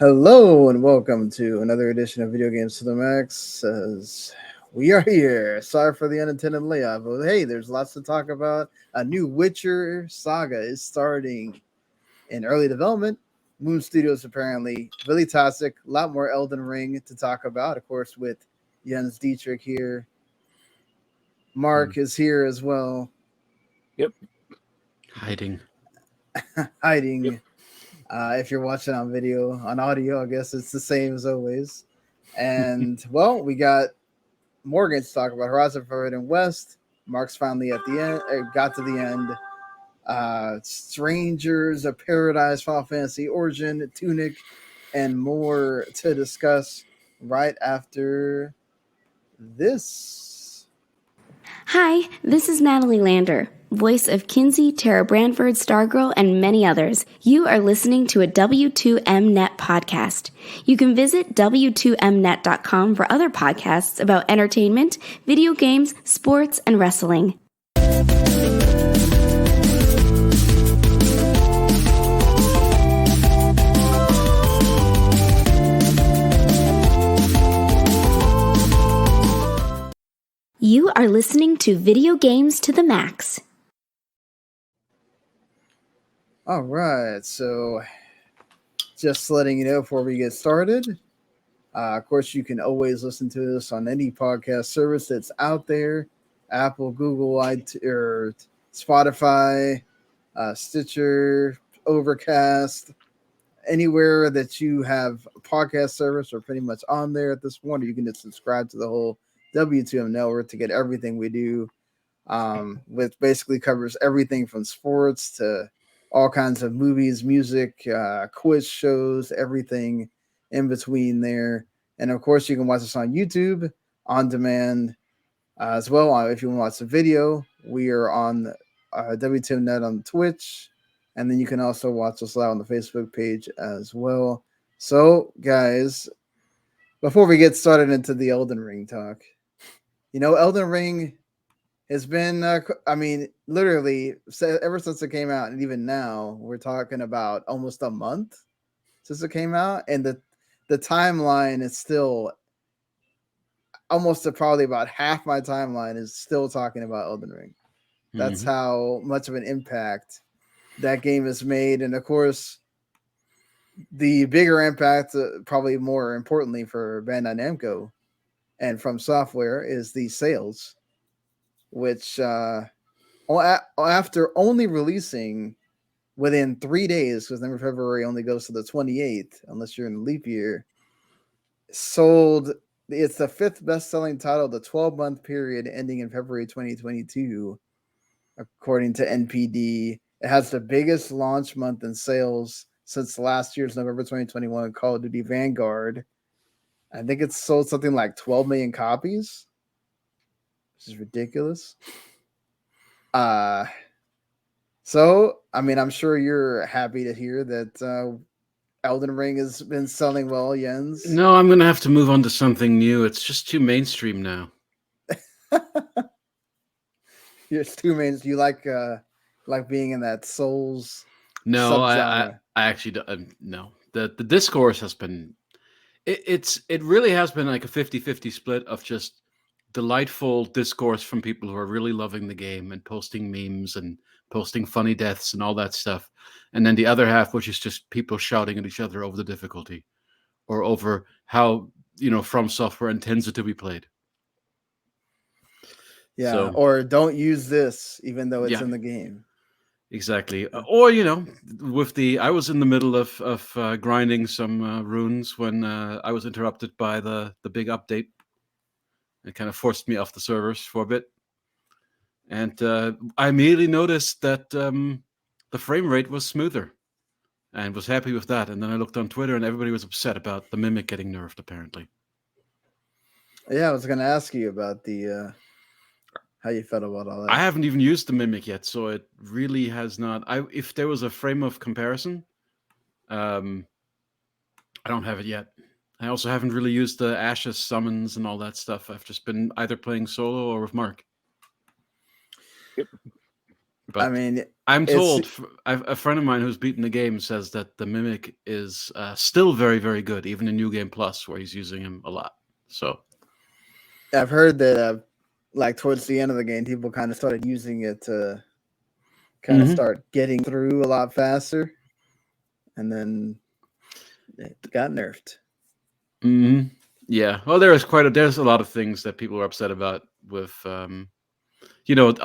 Hello and welcome to another edition of Video Games to the Max. As we are here, sorry for the unintended layoff, but hey, there's lots to talk about. A new Witcher saga is starting in early development. Moon Studios apparently really toxic. A lot more Elden Ring to talk about, of course, with Jens Dietrich here. Mark is here as well, Yep. Hiding. hiding. If you're watching on video, on audio, I guess it's the same as always. And well, we got Morgan to talk about Horizon Forbidden West. Mark's finally at the end, got to the end. Strangers of Paradise, Final Fantasy Origin, Tunic, and more to discuss right after this. Hi, this is Natalie Lander, voice of Kinsey, Tara Branford, Stargirl, and many others. You are listening to a W2Mnet podcast. You can visit W2Mnet.com for other podcasts about entertainment, video games, sports, and wrestling. You are listening to Video Games to the Max. All right, so just letting you know before we get started. Of course, you can always listen to this on any podcast service that's out there: Apple, Google, or Spotify, Stitcher, Overcast, anywhere that you have a podcast service or pretty much on there at this point. You can just subscribe to the whole W2M network to get everything we do, which basically covers everything from sports to all kinds of movies, music, quiz shows, everything in between there. And of course, you can watch us on YouTube on demand as well. If you want to watch the video, we are on W2Mnet on Twitch. And then you can also watch us live on the Facebook page as well. So, guys, before we get started into the Elden Ring talk, Elden Ring has been, literally ever since it came out, and even now, we're talking about almost a month since it came out, and the timeline is still almost probably about half my timeline is still talking about Elden Ring. That's how much of an impact that game has made, and of course, the bigger impact, probably more importantly for Bandai Namco and From Software, is the sales, which after only releasing within 3 days, because then February only goes to the 28th, unless you're in a leap year, sold. It's the fifth best-selling title of the 12-month period ending in February 2022, according to NPD. It has the biggest launch month in sales since last year's November 2021 Call of Duty Vanguard. I think it's sold something like 12 million copies, which is ridiculous. So, I'm sure you're happy to hear that Elden Ring has been selling well, Jens. No, I'm going to have to move on to something new. It's just too mainstream now. It's too mainstream. You like being in that Souls No, subgenre. I actually don't. No. The discourse has been... It really has been like a 50-50 split of just delightful discourse from people who are really loving the game and posting memes and posting funny deaths and all that stuff. And then the other half, which is just people shouting at each other over the difficulty or over how, From Software intends it to be played. Yeah, So, or don't use this, even though it's in the game. Exactly. Or, I was in the middle of grinding some runes when I was interrupted by the big update. It kind of forced me off the servers for a bit. And I immediately noticed that the frame rate was smoother and was happy with that. And then I looked on Twitter and everybody was upset about the Mimic getting nerfed, apparently. Yeah, I was going to ask you about the... how you felt about all that. I haven't even used the Mimic yet, so it really has not... If there was a frame of comparison, I don't have it yet. I also haven't really used the Ashes summons and all that stuff. I've just been either playing solo or with Mark. Yep. But I mean, I'm it's told a friend of mine who's beaten the game says that the Mimic is still very, very good, even in New Game Plus, where he's using him a lot. So I've heard that like towards the end of the game, people kind of started using it to kind of start getting through a lot faster, and then it got nerfed. Yeah, well, there's a lot of things that people are upset about with. On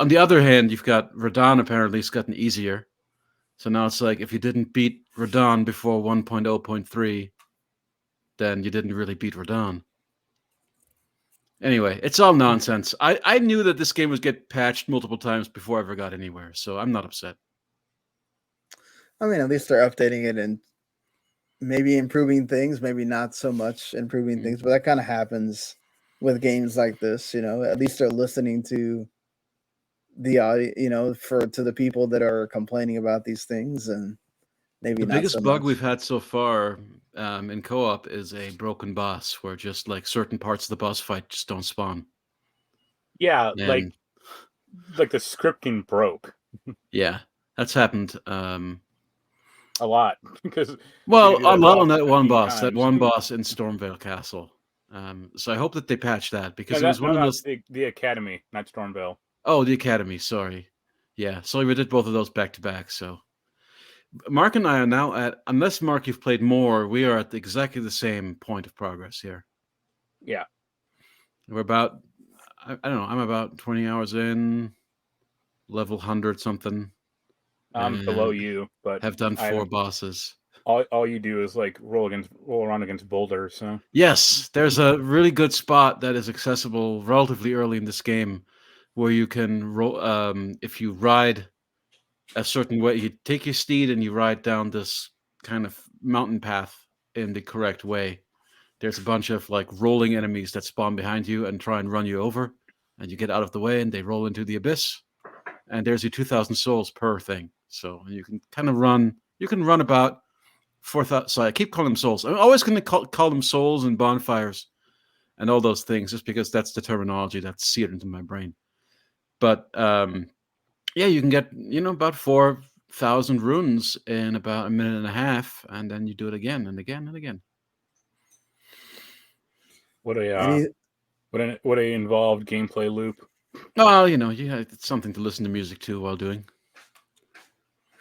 the other hand, you've got Radon apparently has gotten easier. So now it's like if you didn't beat Radon before 1.0.3, then you didn't really beat Radon. Anyway, it's all nonsense. I knew that this game would get patched multiple times before I ever got anywhere, so I'm not upset. I mean, at least they're updating it and maybe improving things, maybe not so much improving things, but that kind of happens with games like this. At least they're listening to the audio, to the people that are complaining about these things, and maybe The not biggest so bug much. we've had so far in co-op is a broken boss, where just like certain parts of the boss fight just don't spawn. Yeah, And, like the scripting broke. Yeah, that's happened. A lot because a lot on that one boss, in Stormvale Castle. So I hope that they patch that because it was one of those. The Academy, not Stormvale. Oh, the Academy. Sorry. Yeah, so we did both of those back to back. So Mark and I are now at, unless Mark you've played more, we are at exactly the same point of progress here. Yeah, we're about. I don't know. I'm about 20 hours in, level 100 something. I'm below you, but have done 4 bosses. All you do is like roll around against boulders. So yes, there's a really good spot that is accessible relatively early in this game, where you can roll. If you ride a certain way, you take your steed and you ride down this kind of mountain path in the correct way. There's a bunch of like rolling enemies that spawn behind you and try and run you over, and you get out of the way and they roll into the abyss. And there's your 2,000 souls per thing. So you can kind of run. You can run about 4,000. So I keep calling them souls. I'm always going to call them souls and bonfires and all those things, just because that's the terminology that's seared into my brain. But yeah, you can get about 4,000 runes in about a minute and a half, and then you do it again and again and again. What a involved gameplay loop. Well, it's something to listen to music to while doing.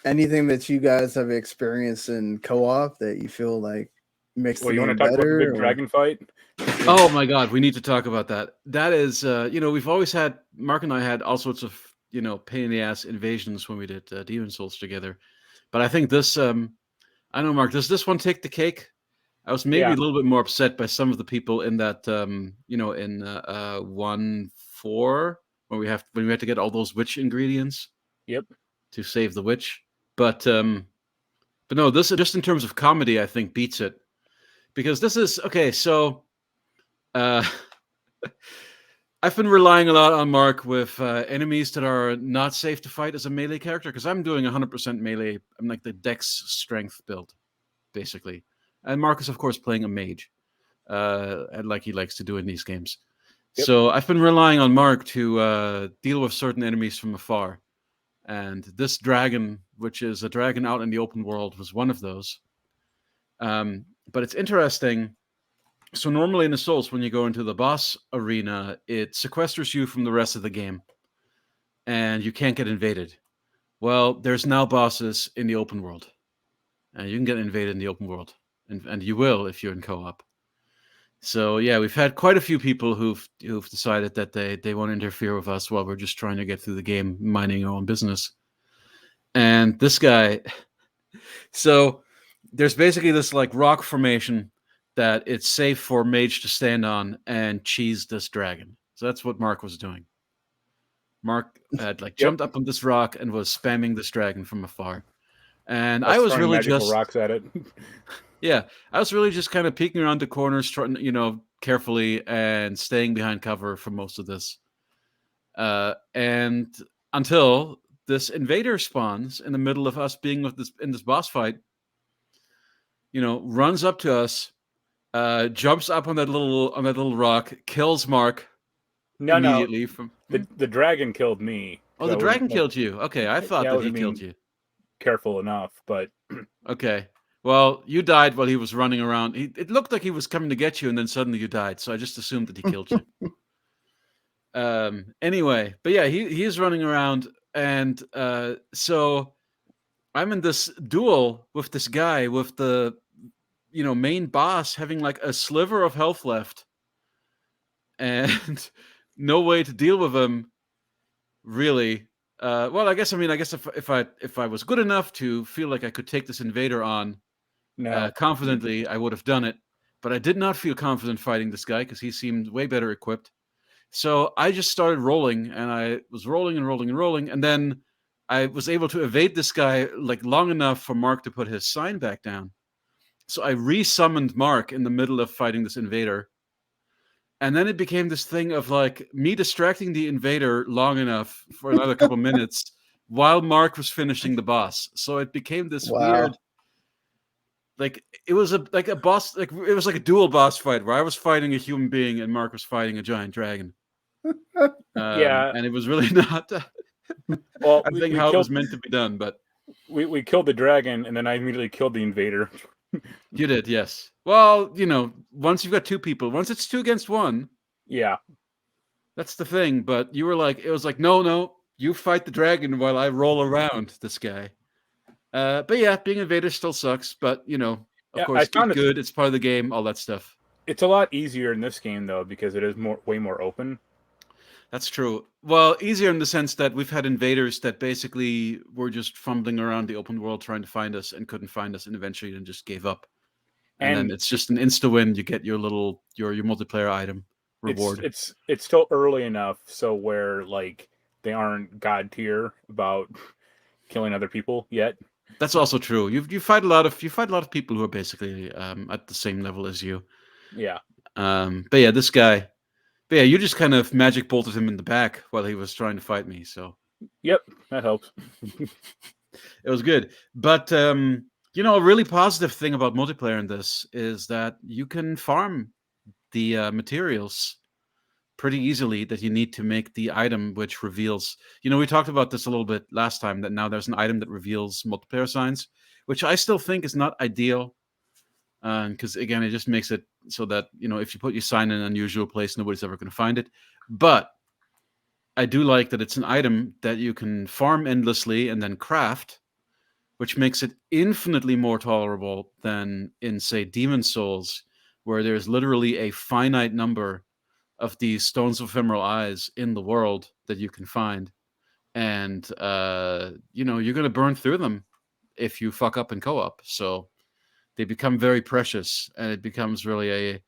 Anything that you guys have experienced in co-op that you feel like makes the game better? You want to talk about the big dragon fight? Oh my God, we need to talk about that. That is, we've always had, Mark and I had all sorts of, pain in the ass invasions when we did Demon Souls together. But I think this, I don't know, Mark, does this one take the cake? I was maybe a little bit more upset by some of the people in that, in 1.4, when we had to get all those witch ingredients. Yep. To save the witch. But no, this just in terms of comedy, I think beats it. Because this is okay, so I've been relying a lot on Mark with enemies that are not safe to fight as a melee character, because I'm doing 100% melee. I'm like the dex strength build, basically. And Mark is, of course, playing a mage, and like he likes to do in these games. Yep. So I've been relying on Mark to deal with certain enemies from afar. And this dragon, which is a dragon out in the open world, was one of those. But it's interesting. So normally in the Souls, when you go into the boss arena, it sequesters you from the rest of the game. And you can't get invaded. Well, there's now bosses in the open world. And you can get invaded in the open world. And you will if you're in co-op. So yeah, we've had quite a few people who've decided that they want to interfere with us while we're just trying to get through the game, minding our own business. And this guy, so there's basically this like rock formation that it's safe for mage to stand on and cheese this dragon. So that's what Mark was doing. Mark had jumped up on this rock and was spamming this dragon from afar. And I was really just rocks at it. Yeah, I was really just kind of peeking around the corners, trying, carefully and staying behind cover for most of this. And until this invader spawns in the middle of us being in this boss fight, runs up to us, jumps up on that little rock, kills Mark immediately. The dragon killed me. Oh, the I wasn't dragon like, killed you. Okay, I thought yeah, I that he wasn't killed being you. careful enough, but Okay. Well, you died while he was running around. It looked like he was coming to get you, and then suddenly you died. So I just assumed that he killed you. Anyway, but yeah, he is running around, and so I'm in this duel with this guy with the main boss having like a sliver of health left, and no way to deal with him really. Well, I guess if I was good enough to feel like I could take this invader on no. confidently, I would have done it. But I did not feel confident fighting this guy because he seemed way better equipped. So I just started rolling, and I was rolling and rolling and rolling, and then I was able to evade this guy like long enough for Mark to put his sign back down. So I re-summoned Mark in the middle of fighting this invader. And then it became this thing of like me distracting the invader long enough for another couple minutes while Mark was finishing the boss. So it became this Wow. weird, like it was a boss, like it was like a dual boss fight where I was fighting a human being and Mark was fighting a giant dragon. Yeah. And it was really not. Well, I think we how it was killed meant to be done, but we killed the dragon, and then I immediately killed the invader. you did, yes. Well, once you've got two people, once it's 2 against 1, Yeah. that's the thing. But you were like, it was like, no, you fight the dragon while I roll around this guy. But yeah, being invader still sucks. But of Yeah, course, I found good. It's part of the game. All that stuff. it's a lot easier in this game though because it is way more open. That's true. Well, easier in the sense that we've had invaders that basically were just fumbling around the open world trying to find us and couldn't find us, and eventually then just gave up. And then And it's just an insta win. You get your little your multiplayer item reward. it's still early enough so where like they aren't god tier about killing other people yet. That's also true. You fight a lot of people who are basically at the same level as you. Yeah. But yeah, this guy. But yeah, you just kind of magic bolted him in the back while he was trying to fight me. So Yep, that helps. it was good. But a really positive thing about multiplayer in this is that you can farm the materials pretty easily that you need to make the item which reveals. We talked about this a little bit last time, that now there's an item that reveals multiplayer signs, which I still think is not ideal. Because again, it just makes it so that if you put your sign in an unusual place, nobody's ever going to find it. But I do like that it's an item that you can farm endlessly and then craft, which makes it infinitely more tolerable than in, say, Demon Souls, where there's literally a finite number of these stones of ephemeral eyes in the world that you can find, and you're going to burn through them if you fuck up in co-op. So they become very precious, and it becomes really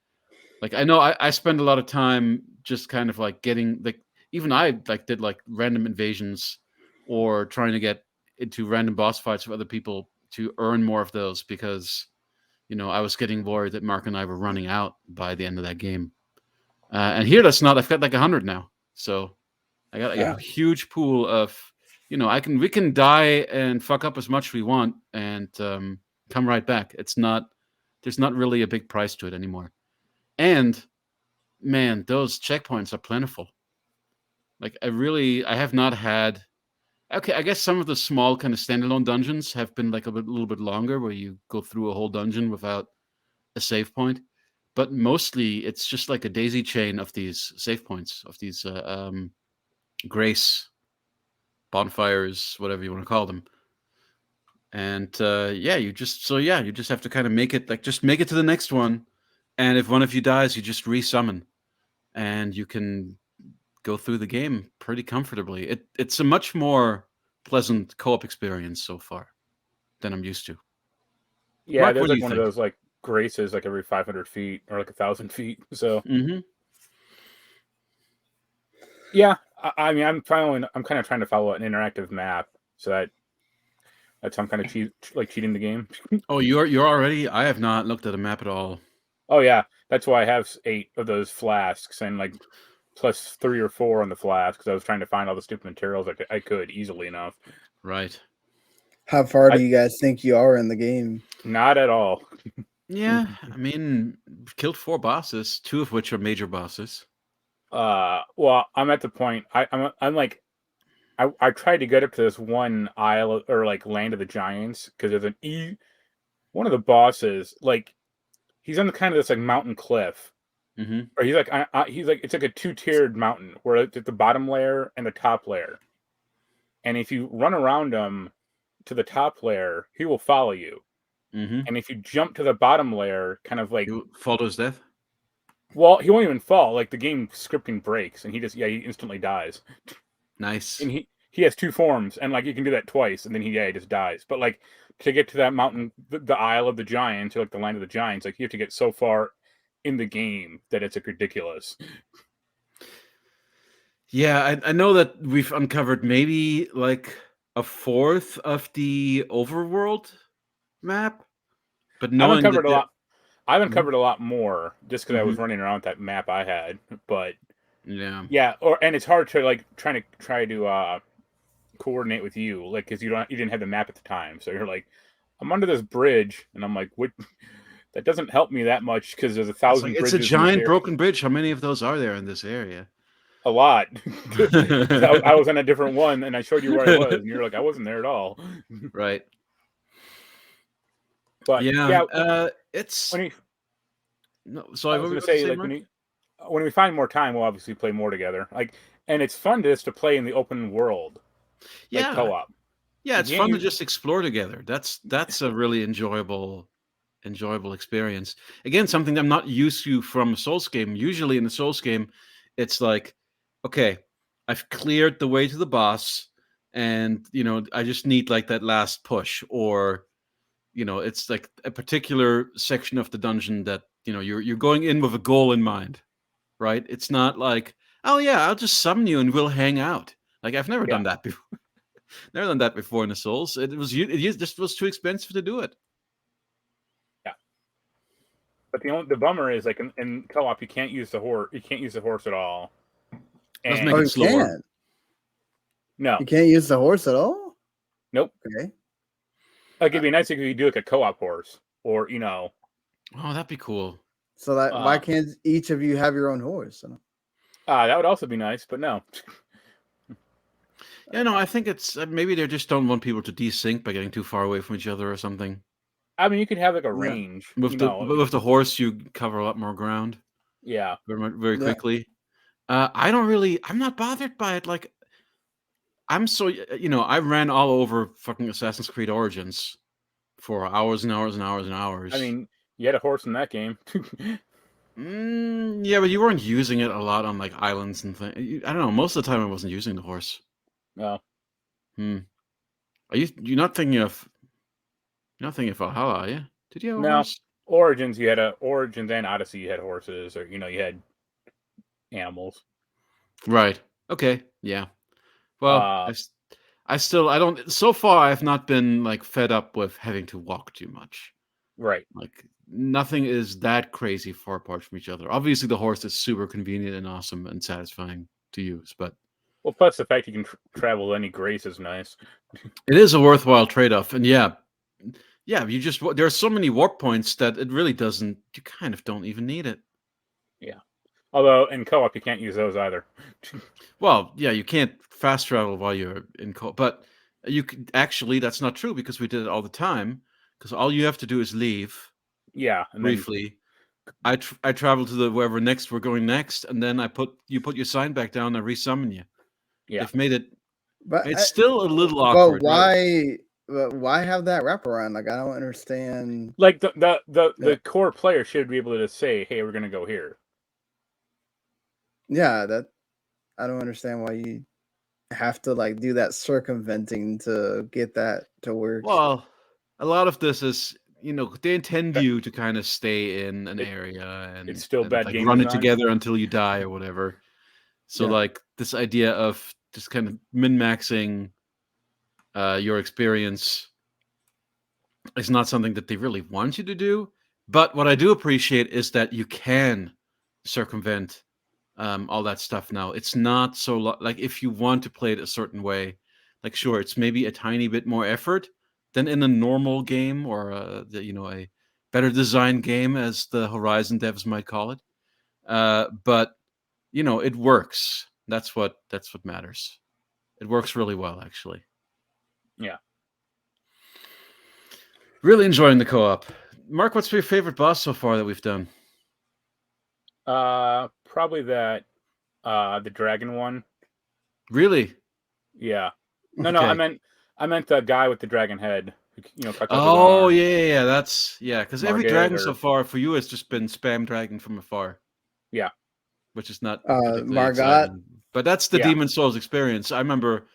I know I spend a lot of time just kind of like getting like, even I like did like random invasions or trying to get into random boss fights with other people to earn more of those, because I was getting worried that Mark and I were running out by the end of that game. And here that's not. I've got like 100 now, so I got like a huge pool of we can die and fuck up as much as we want and come right back. There's not really a big price to it anymore. And man, those checkpoints are plentiful. Like I have not had. Okay, I guess some of the small kind of standalone dungeons have been like a little bit longer, where you go through a whole dungeon without a save point. But mostly, it's just like a daisy chain of these save points, of these grace bonfires, whatever you want to call them. And you just have to kind of make it to the next one. And if one of you dies, you just resummon, and you can go through the game pretty comfortably. It's a much more pleasant co-op experience so far than I'm used to. Yeah, Mark, there's what do like you one of think? those like graces like every 500 feet or like 1,000 feet. So Mm-hmm. yeah, I mean, I'm kind of trying to follow an interactive map, so that's how I'm kind of cheating the game. Oh, you're already. I have not looked at a map at all. Oh yeah, that's why I have 8 of those flasks and like plus 3 or 4 on the flask because I was trying to find all the stupid materials I could easily enough. Right. How far do you guys think you are in the game? Not at all. Yeah, I mean, we've killed 4 bosses, 2 of which are major bosses. Well, I'm at the point I'm like I tried to get up to this one isle or like land of the giants because there's one of the bosses, like he's on the kind of this like mountain cliff, Mm-hmm. or he's like it's like a 2-tiered mountain where it's the bottom layer and the top layer, and if you run around him to the top layer, he will follow you, Mm-hmm. and if you jump to the bottom layer, kind of like You fall to his death. well, he won't even fall. Like the game scripting breaks, and he instantly dies. Nice. And he has 2 forms, and like you can do that twice, and then he just dies. But like to get to that mountain, the Isle of the Giants, or like the Land of the Giants, like you have to get so far in the game that it's like ridiculous. Yeah, I know that we've uncovered maybe like a fourth of the overworld map, but I've knowing uncovered that a lot. I've Mhm. uncovered a lot more just because I was Mhm. running around with that map I had. But Yeah. yeah, and it's hard to like try to coordinate with you, like because you didn't have the map at the time, so you're like, I'm under this bridge, and I'm like, what? That doesn't help me that much because there's 1,000 It's a bridges in this giant area. broken bridge. How many of those are there in this area? A lot. I was on a different one, and I showed you where I was, and you're like, I wasn't there at all. Right. But yeah, it's when we, no. I Sorry, was what were going you to about to say, say, like Mark? when we find more time, we'll obviously play more together. Like, and it's fun to play in the open world, like Yeah, co-op. yeah, You it's can't fun to use just explore together. That's a really enjoyable experience. Again, something I'm not used to from a Souls game. Usually in a Souls game, it's like, okay, I've cleared the way to the boss, and I just need like that last push, or it's like a particular section of the dungeon that you're going in with a goal in mind, right? It's not like, oh yeah, I'll just summon you and we'll hang out. Like I've never yeah. done that before. Never done that before in the Souls. It just was too expensive to do it. Yeah. But the bummer is like in co-op you can't use the horse. You can't use the horse at all. Let's And make Oh, it you slower. can't. no, You can't use the horse at all. nope. Okay. Like it'd be nice if you could do like a co-op horse, or Oh, that'd be cool. So that why uh, can't each of you have your own horse? that would also be nice. But no. Yeah, no, I think it's maybe they just don't want people to desync by getting too far away from each other or something. I mean, you could have like a Yeah. range. With the horse, you cover a lot more ground Yeah. very Yeah. quickly. I'm not bothered by it. Like, I'm so I ran all over fucking Assassin's Creed Origins for hours and hours and hours and hours. I mean, you had a horse in that game. Yeah, but you weren't using it a lot on like islands and things. I don't know. Most of the time, I wasn't using the horse. No. Are you're not thinking of Valhalla, are you? Did you have a No. horse? Origins, you had Origins and Odyssey, you had horses, or you had animals. Right. Okay. Yeah. Well, I don't. So far, I have not been like fed up with having to walk too much. Right. Like nothing is that crazy far apart from each other. Obviously, the horse is super convenient and awesome and satisfying to use, but Well, plus the fact you can travel any grace is nice. it is a worthwhile trade-off. And yeah, there are so many warp points that it really doesn't. You kind of don't even need it. Yeah. Although in co-op you can't use those either. Well, yeah, you can't fast travel while you're in but you could actually. That's not true because we did it all the time. Because all you have to do is leave. Yeah. And Briefly, I travel to wherever next we're going next, and then you put your sign back down and resummon you. Yeah. They've made it. But It's still a little awkward. But Right? why have that wraparound? Like I don't understand. Like the core player should be able to just say, "Hey, we're gonna go here." Yeah, that I don't understand why you have to like do that circumventing to get that to work. Well, a lot of this is they intend you to kind of stay in an area and it's still bad like game run it design. together until you die or whatever. So Yeah. like this idea of just kind of min-maxing your experience is not something that they really want you to do. But what I do appreciate is that you can circumvent all that stuff now. It's not so like if you want to play it a certain way, like sure, it's maybe a tiny bit more effort than in a normal game or a better designed game, as the Horizon devs might call it. But it works. That's what matters. It works really well, actually. Yeah. Really enjoying the co-op. Mark, what's your favorite boss so far that we've done? Probably that the dragon one. Really? Yeah. No, Okay. I meant the guy with the dragon head. Who, cuts off his Oh, arm. yeah. That's because every Margit dragon so or far for you has just been spam dragon from afar. Yeah. Which is not particularly Margot. exciting. But that's the Yeah. Demon Souls experience. I remember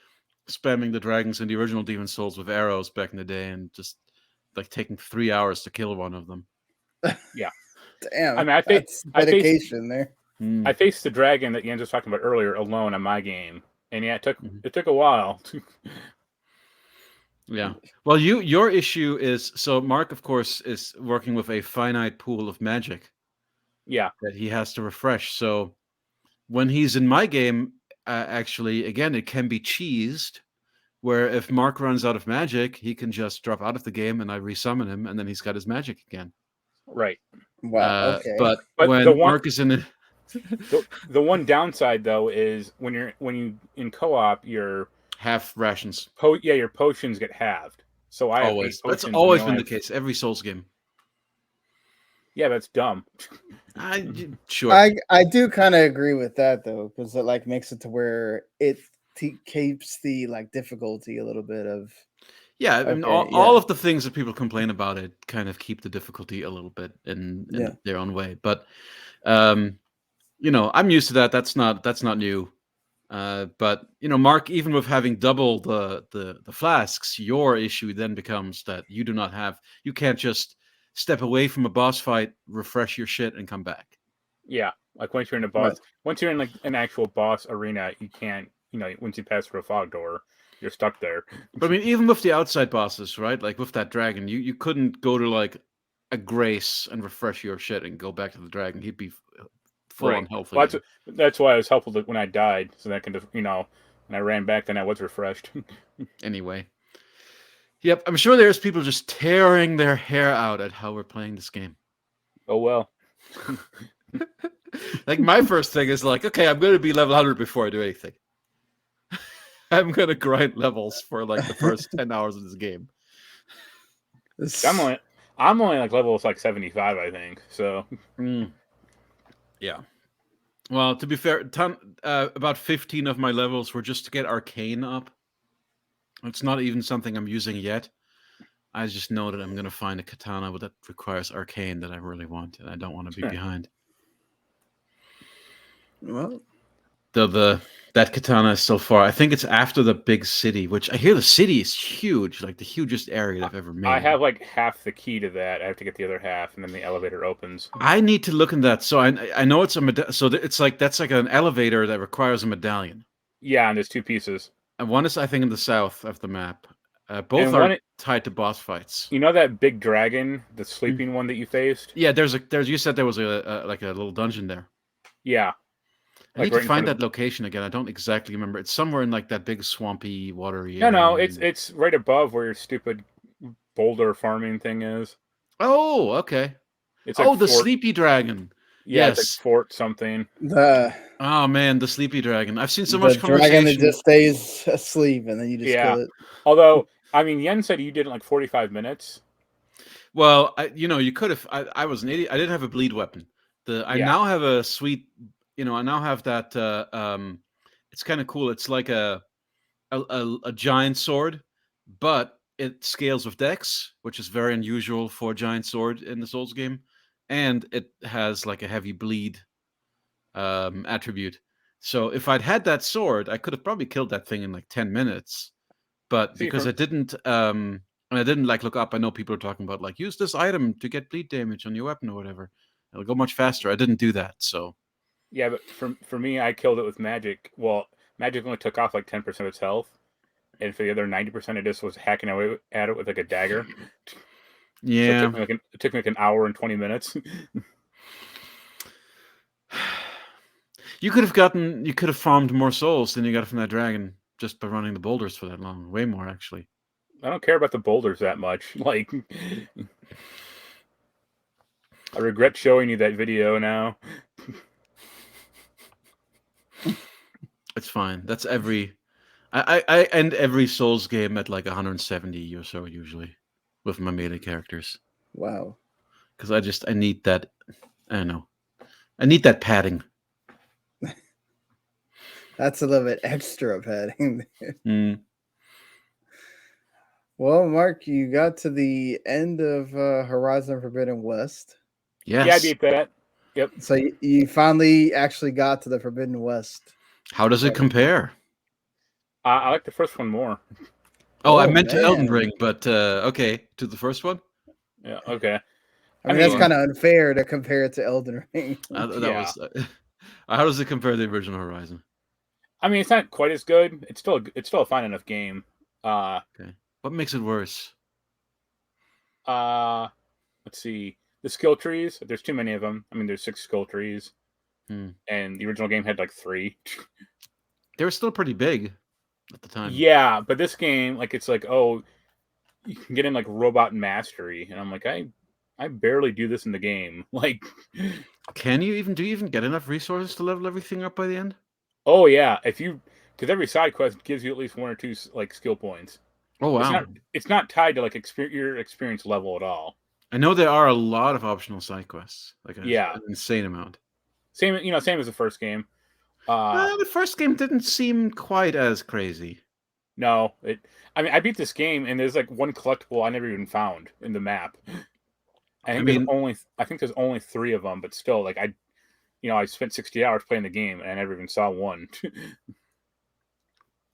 spamming the dragons in the original Demon Souls with arrows back in the day, and just like taking 3 hours to kill one of them. Yeah. Damn. I mean, that's dedication there. I faced the dragon that Jens was talking about earlier alone on my game, and yeah, it took a while. Yeah. Well, your issue is so Mark, of course, is working with a finite pool of magic. Yeah. That he has to refresh. So when he's in my game, actually, again, it can be cheesed. Where if Mark runs out of magic, he can just drop out of the game, and I resummon him, and then he's got his magic again. Right. Wow. Okay. But when Mark is in it. The one downside though is when you in co-op your half rations. Your potions get halved. So I have 8 That's potions. always been the case. Every Souls game. Yeah, that's dumb. Sure. I do kind of agree with that though, because it like makes it to where it keeps the like difficulty a little bit of. Yeah, I mean, all of the things that people complain about it kind of keep the difficulty a little bit in their own way. But I'm used to that. That's not new. But Mark, even with having double the flasks, your issue then becomes that you can't just step away from a boss fight, refresh your shit, and come back. Yeah, like once you're in a boss, once you're in like an actual boss arena, you can't. Once you pass through a fog door, you're stuck there. But I mean, even with the outside bosses, right? Like with that dragon, you couldn't go to like a grace and refresh your shit and go back to the dragon. He'd be full on health. Well, that's why I was helpful when I died, so that I can just when I ran back, then I was refreshed. Anyway. Yep, I'm sure there's people just tearing their hair out at how we're playing this game. Oh well. Like my first thing is like, okay, I'm going to be level 100 before I do anything. I'm going to grind levels for like the first 10 hours of this game. I'm only like level like 75, I think. So. Yeah. Well, to be fair, about 15 of my levels were just to get arcane up. It's not even something I'm using yet. I just know that I'm going to find a katana that requires arcane that I really want, and I don't want to be behind. Well, that katana is so far. I think it's after the big city, which I hear the city is huge, like the hugest area I've ever made. I have like half the key to that. I have to get the other half, and then the elevator opens. I need to look in that. So I know it's it's like that's like an elevator that requires a medallion. Yeah, and there's 2 pieces. And one is, I think, in the south of the map. Both are tied to boss fights. You know that big dragon, the sleeping one that you faced? Yeah, you said there was a little dungeon there. Yeah. I need to find that location again. I don't exactly remember. It's somewhere in like that big swampy, watery area. No, it's right above where your stupid boulder farming thing is. Oh, okay. It's like the sleepy dragon. Yeah, yes. it's like Fort something. Oh man, the sleepy dragon. I've seen so much conversation. Dragon that just stays asleep and then you just kill it. Although, I mean, Yen said you did it in like 45 minutes. Well, you could have. I was an idiot. I didn't have a bleed weapon. I now have a sweet. I now have that. It's kind of cool. It's like a giant sword, but it scales with dex, which is very unusual for a giant sword in the Souls game, and it has like a heavy bleed attribute. So if I'd had that sword, I could have probably killed that thing in like 10 minutes. But because I didn't, and I didn't like look up. I know people are talking about like use this item to get bleed damage on your weapon or whatever. It'll go much faster. I didn't do that, so. Yeah, but for me, I killed it with magic. Well, magic only took off like 10% of its health, and for the other 90%, I just was hacking away at it with like a dagger. Yeah, so it took me like an hour and 20 minutes. You could have farmed more souls than you got from that dragon just by running the boulders for that long. Way more, actually. I don't care about the boulders that much. Like, I regret showing you that video now. It's fine. That's every I end every Souls game at like 170 or so usually with my melee characters Wow. because I need that. I don't know. I need that padding. That's a little bit extra padding. Mm. Well, Mark, you got to the end of Horizon Forbidden West. Yes. Yeah, I beat that. Yep. So you finally actually got to the Forbidden West. How does it compare? I like the first one more. Oh, I Oh, meant to Elden man. Ring, but okay, to the first one. Yeah. Okay. I mean, that's kind of unfair to compare it to Elden Ring. That Yeah. was. How does it compare to the original Horizon? I mean, it's not quite as good. It's still a fine enough game. Okay. What makes it worse? Let's see. The skill trees. There's too many of them. I mean, there's 6 skill trees, and the original game had like 3. They were still pretty big at the time. Yeah, but this game, like, it's like, oh, you can get in like robot mastery, and I'm like, I barely do this in the game. Like, do you even get enough resources to level everything up by the end? oh yeah, because every side quest gives you at least 1 or 2 like skill points. Oh wow! It's not tied to like your experience level at all. I know there are a lot of optional side quests, like an insane amount. Same as the first game. The first game didn't seem quite as crazy. No, I mean, I beat this game, and there's like 1 collectible I never even found in the map. I think there's only 3 of them, but still, like I spent 60 hours playing the game, and I never even saw one.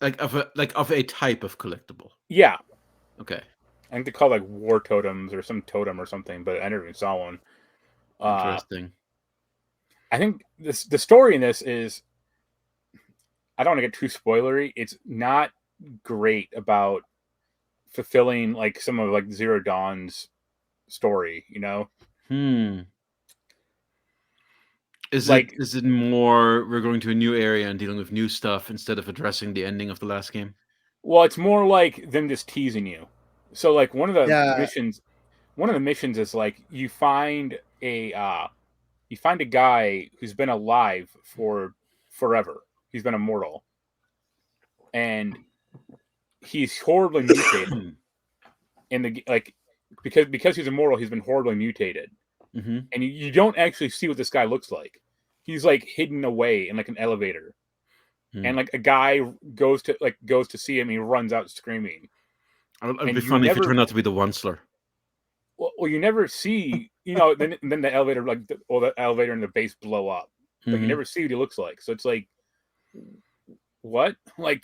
of a type of collectible. Yeah. Okay. I think they call like war totems or some totem or something, but I never even saw one. Interesting. I think the story in this is, I don't want to get too spoilery. It's not great about fulfilling like some of like Zero Dawn's story, you know? Is it more we're going to a new area and dealing with new stuff instead of addressing the ending of the last game? Well, it's more like them just teasing you. So like one of the missions is like you find a guy who's been alive for forever. He's been immortal. And he's horribly mutated. And because he's immortal, he's been horribly mutated. Mm-hmm. And you don't actually see what this guy looks like. He's like hidden away in like an elevator. And like a guy goes to see him, and he runs out screaming. It'd be funny if it turned out to be the Onceler. Well, you never see, then the elevator, the elevator and the base blow up. But you never see what he looks like. So it's like, what? Like,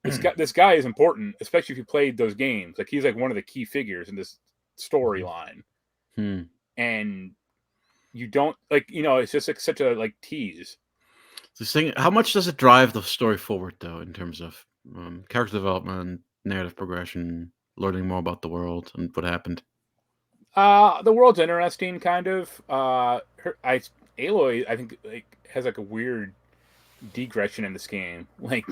this guy is important, especially if you played those games. Like, he's like one of the key figures in this storyline. And you don't, it's just like such a like tease. This thing, how much does it drive the story forward, though, in terms of character development, narrative progression, learning more about the world and what happened? The world's interesting, kind of. Aloy, I think, like has like a weird digression in this game. Like,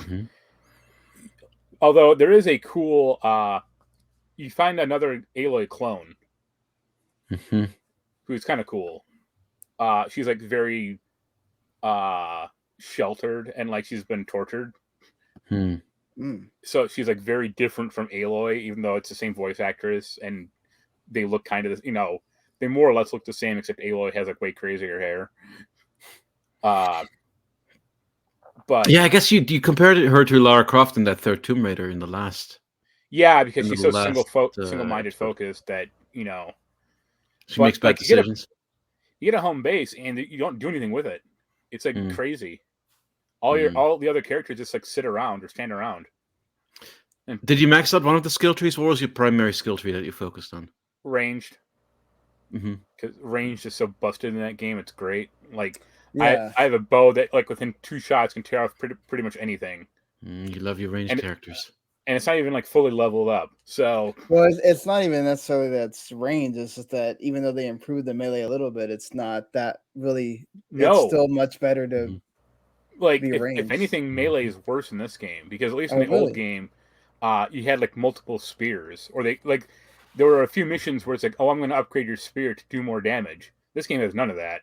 although there is a cool, you find another Aloy clone, who's kind of cool. She's like very, sheltered, and like she's been tortured. So she's like very different from Aloy, even though it's the same voice actress, and they look kind of, they more or less look the same, except Aloy has like way crazier hair. But yeah, I guess you compared her to Lara Croft in that third Tomb Raider in the last. Yeah, because she's so single-minded focused that she makes bad decisions. You get a home base and you don't do anything with it. It's like crazy. All the other characters just like sit around or stand around. And did you max out one of the skill trees? What was your primary skill tree that you focused on? Ranged. Because ranged is so busted in that game. It's great. Like, yeah. I have a bow that like within 2 shots can tear off pretty much anything. You love your ranged characters. And it's not even like fully leveled up. So it's not even necessarily that's range. It's just that even though they improved the melee a little bit, it's not that really. It's still much better to like if anything, melee is worse in this game, because at least in the old game, you had like multiple spears, or there were a few missions where it's like, oh, I'm going to upgrade your spear to do more damage. This game has none of that.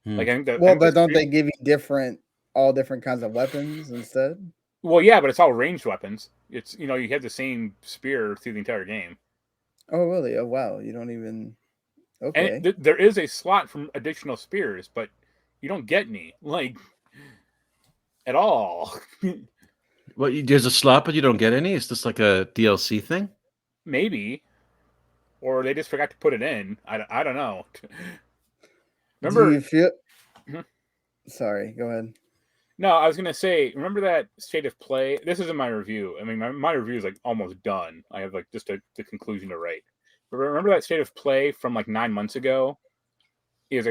Like, I think but don't they give you all different kinds of weapons instead? Well, yeah, but it's all ranged weapons. It's you have the same spear through the entire game, Oh, really? Oh, wow. You don't even. and Okay. there is a slot from additional spears, but you don't get any at all. Well, there's a slot, but you don't get any. Is this like a DLC thing? Maybe, or they just forgot to put it in. I don't know. Do Remember? you feel? Mhm. Sorry. Go ahead. No, I was gonna say. Remember that state of play? This isn't my review. I mean, my review is almost done. I have just the conclusion to write. But remember that state of play from 9 months ago? It was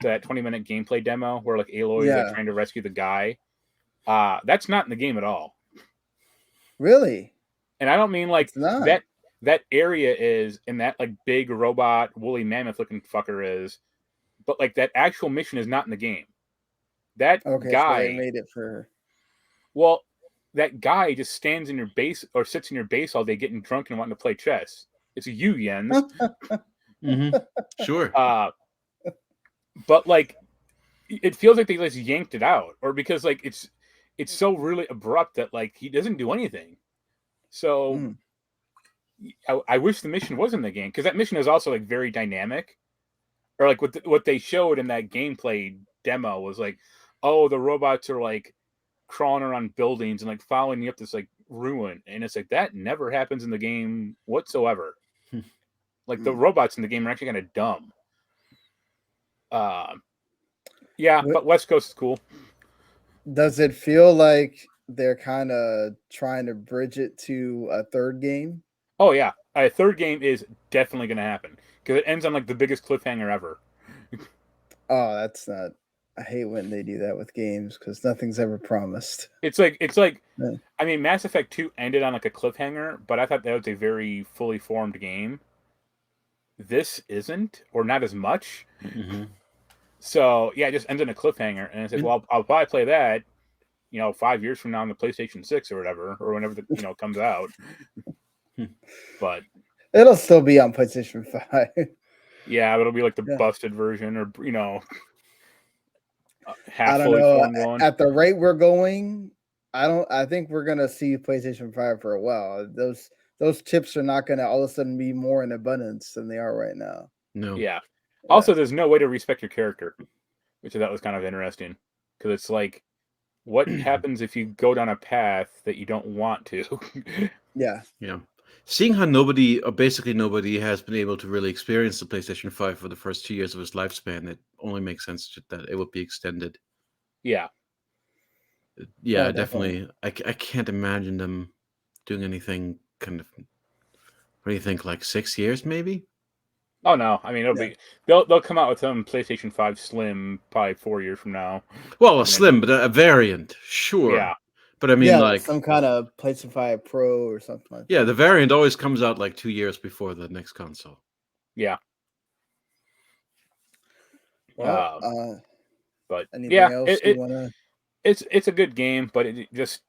that 20-minute gameplay demo where Aloy is Yeah. trying to rescue the guy. That's not in the game at all. Really? And I don't mean It's not. that area is, and that big robot woolly mammoth looking fucker is, but that actual mission is not in the game. That Okay, so guy, they made it for. well, that guy just stands in your base or sits in your base all day getting drunk and wanting to play chess. It's you, Jens. Mm-hmm. Sure. But it feels like they just yanked it out, or because it's so really abrupt that he doesn't do anything. So Mm. I wish the mission was in the game, because that mission is also very dynamic. Or what they showed in that gameplay demo was oh, the robots are crawling around buildings and following you up this ruin, and it's that never happens in the game whatsoever. The robots in the game are actually kind of dumb. Yeah, but West Coast is cool. Does it feel like they're kind of trying to bridge it to a third game? Oh yeah, a third game is definitely going to happen, because it ends on the biggest cliffhanger ever. Oh, that's not. I hate when they do that with games because nothing's ever promised. It's like Yeah. I mean, Mass Effect 2 ended on a cliffhanger, but I thought that was a very fully formed game. This isn't, or not as much. Mm-hmm. So yeah, it just ends on a cliffhanger, and it's well, I'll probably play that, 5 years from now on the PlayStation 6 or whatever, or whenever the comes out. But It'll still be on PlayStation 5. yeah, it'll be the Yeah. busted version, or I half don't fully know. formed one. At the rate we're going, I think we're gonna see PlayStation 5 for a while. Those chips are not gonna all of a sudden be more in abundance than they are right now. No. Yeah. Also, there's no way to respect your character, which I thought was kind of interesting, because it's what happens if you go down a path that you don't want to? Yeah. Yeah. Seeing how basically nobody has been able to really experience the PlayStation 5 for the first 2 years of its lifespan, it only makes sense that it would be extended. Yeah. Yeah, Oh, definitely. I can't imagine them doing anything kind of. What do you think? 6 years, maybe? Oh no! I mean, they'll come out with some PlayStation 5 Slim probably 4 years from now. Well, a slim, but a variant, sure. Yeah. But I mean, some kind of PlayStation 5 Pro or something like that. Yeah, the variant always comes out 2 years before the next console. Yeah. Well, but anything yeah, else you wanna? it's a good game, but it just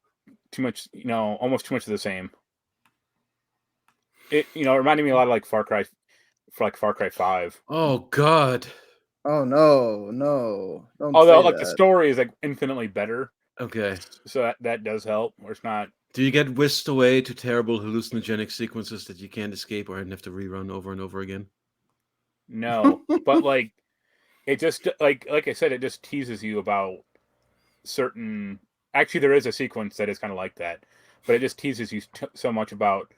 too much, almost too much of the same. It reminded me a lot of Far Cry 5. Oh God. Oh no! Don't Although say that. the story is infinitely better, Okay. so that does help. Or it's not. Do you get whisked away to terrible hallucinogenic sequences that you can't escape or have to rerun over and over again? No, but it just like I said, it just teases you about certain. Actually, there is a sequence that is kind of like that, but it just teases you so much about,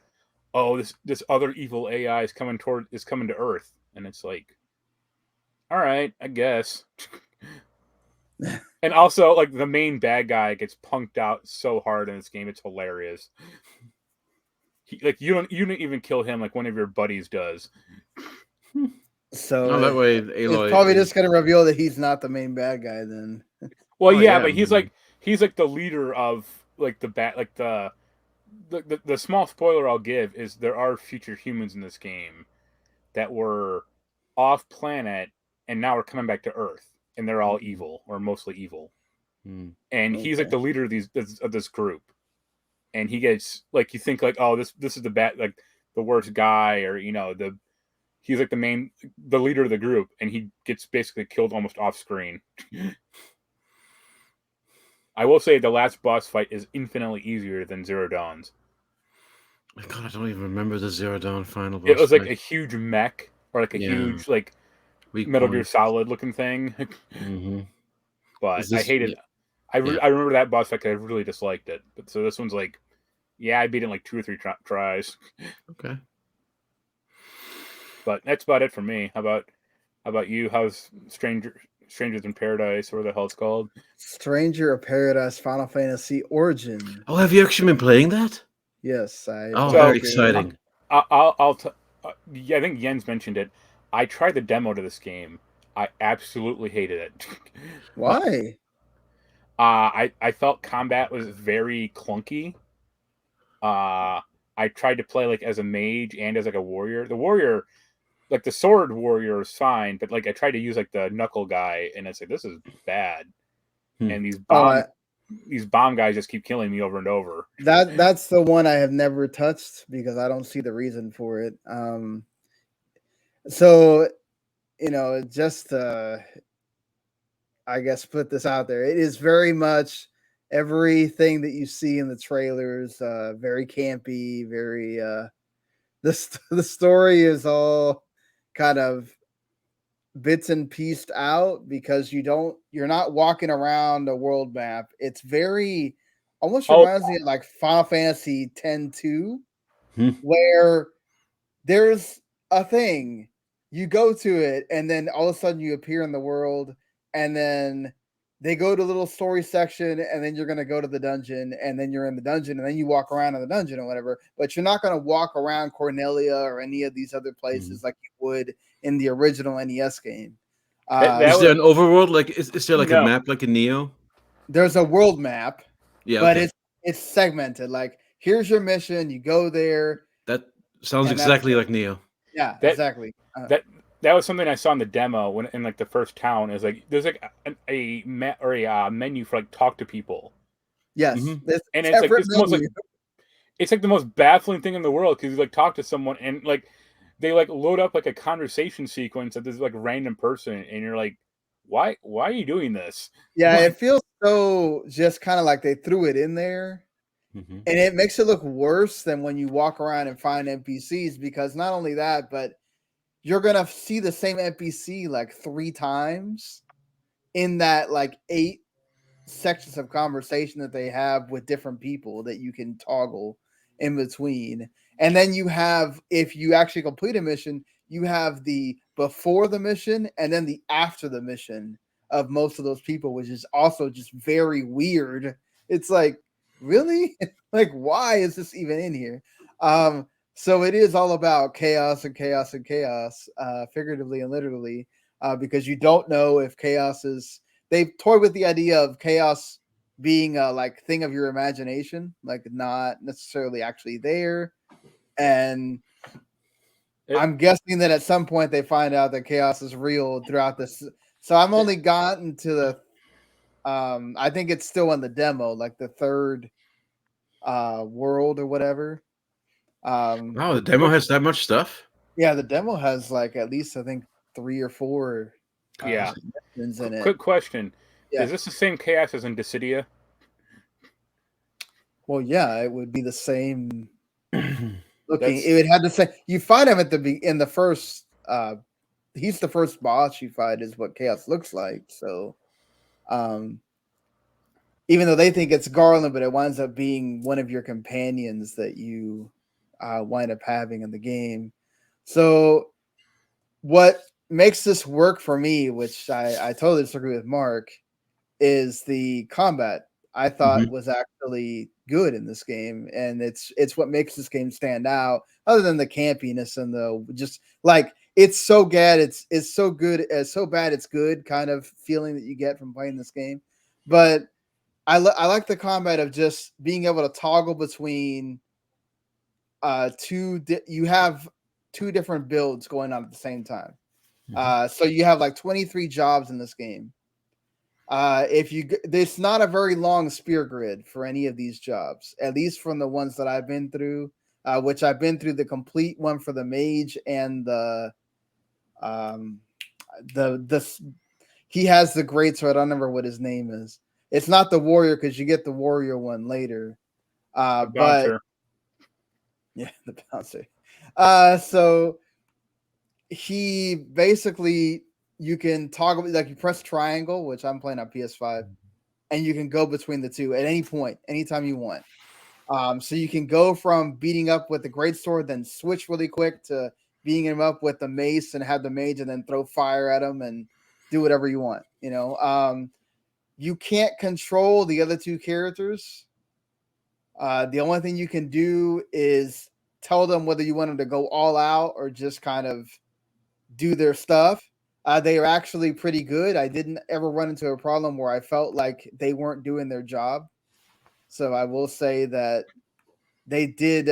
oh, this other evil AI is coming to Earth, and it's all right, I guess. And also, the main bad guy gets punked out so hard in this game, it's hilarious. You don't even kill him like one of your buddies does. So that way, it's Aloy probably just gonna reveal that he's not the main bad guy then. Well, Oh, yeah, yeah. but he's the leader of the the small spoiler I'll give is there are future humans in this game that were off planet and now are coming back to Earth, and they're all evil, or mostly evil. And he's the leader of this group, and he gets you think oh, this is the bad, the worst guy, or he's the leader of the group, and he gets basically killed almost off screen. I will say the last boss fight is infinitely easier than Zero Dawn's. God, I don't even remember the Zero Dawn final boss It was like fight. a huge mech or like a Yeah. huge like Weak Metal Gear point. Solid looking thing. Mm-hmm. But Is I this? hated. Yeah. I Yeah. remember that boss fight. 'Cause I really disliked it. But so this one's like, yeah, I beat it in like 2 or 3 tries. Okay. But that's about it for me. How about you? How's Strangers in Paradise, or what the hell it's called? Stranger of Paradise Final Fantasy Origin. Oh, have you actually been playing that? Yes, I Oh, bought So, very the game. exciting. Yeah, I think Jens mentioned it. I tried the demo to this game. I absolutely hated it. Why? I felt combat was very clunky. I tried to play like as a mage and as like a warrior. The warrior, like the sword warrior, is fine, but like I tried to use like the knuckle guy, and it's like this is bad. Hmm. And Oh, these bomb guys just keep killing me over and over. that's the one I have never touched because I don't see the reason for it. So just I guess put this out there. It is very much everything that you see in the trailers. Very campy. Very the story is all kind of bits and pieced out because you're not walking around a world map. It's very almost Oh, reminds me of like Final Fantasy X-2, Hmm. where there's a thing, you go to it, and then all of a sudden you appear in the world, and then they go to a little story section, and then you're going to go to the dungeon, and then you're in the dungeon, and then you walk around in the dungeon or whatever, but you're not going to walk around Cornelia or any of these other places like you would in the original NES game. that Is was there an overworld? Like, is there like a no. map like in Neo? There's a world map, Yeah. but Okay. it's segmented. Like, here's your mission, you go there, That sounds and that's exactly like Neo. yeah, That exactly. that was something I saw in the demo when in like the first town. Is like there's like a menu for like talk to people, Yes, Mhm. this and separate it's the most like menu. it's like the most baffling thing in the world because you like talk to someone and like they like load up like a conversation sequence of this like random person, and you're like, why are you doing this? Yeah, it feels so just kind of like they threw it in there. Mhm. And it makes it look worse than when you walk around and find NPCs because not only that, but you're going to see the same NPC like 3 times in that like 8 sections of conversation that they have with different people that you can toggle in between. And then you have, if you actually complete a mission, you have the before the mission and then the after the mission of most of those people, which is also just very weird. It's like, really? Like, why is this even in here? So it is all about chaos and chaos and chaos, figuratively and literally, because you don't know if chaos is. They've toyed with the idea of chaos being a like thing of your imagination, like not necessarily actually there. And I'm guessing that at some point they find out that chaos is real throughout this. So I'm only gotten to the I think it's still in the demo, like the third world or whatever. Wow, the demo has that much stuff. Yeah, the demo has like at least I think 3 or 4 Yeah. missions in it. Quick question: Yeah. Is this the same chaos as in Dissidia? Well, yeah, it would be the same looking. That's- It would have to say you fight him at in the first. He's the first boss you fight is what chaos looks like. So, even though they think it's Garland, but it winds up being one of your companions that you wind up having in the game. So, what makes this work for me, which I totally disagree with Mark, is the combat. I thought was actually good in this game, and it's what makes this game stand out. Other than the campiness and the just like it's so bad, it's so good, so bad it's good kind of feeling that you get from playing this game. But I like the combat of just being able to toggle between you have 2 different builds going on at the same time. So you have like 23 jobs in this game. There's not a very long spear grid for any of these jobs, at least from the ones that I've been through, which I've been through the complete one for the mage and the he has the great sword. I don't remember what his name is, It's not the warrior because you get the warrior one later. The But bouncer. yeah, the bouncer. So he basically, you can toggle, like you press triangle, which I'm playing on PS5, and you can go between the two at any point, anytime you want. So you can go from beating up with the greatsword, then switch really quick to beating him up with the mace and have the mage, and then throw fire at him and do whatever you want. You can't control the other two characters. The only thing you can do is tell them whether you want them to go all out or just kind of do their stuff. They are actually pretty good. I didn't ever run into a problem where I felt like they weren't doing their job. So I will say that they did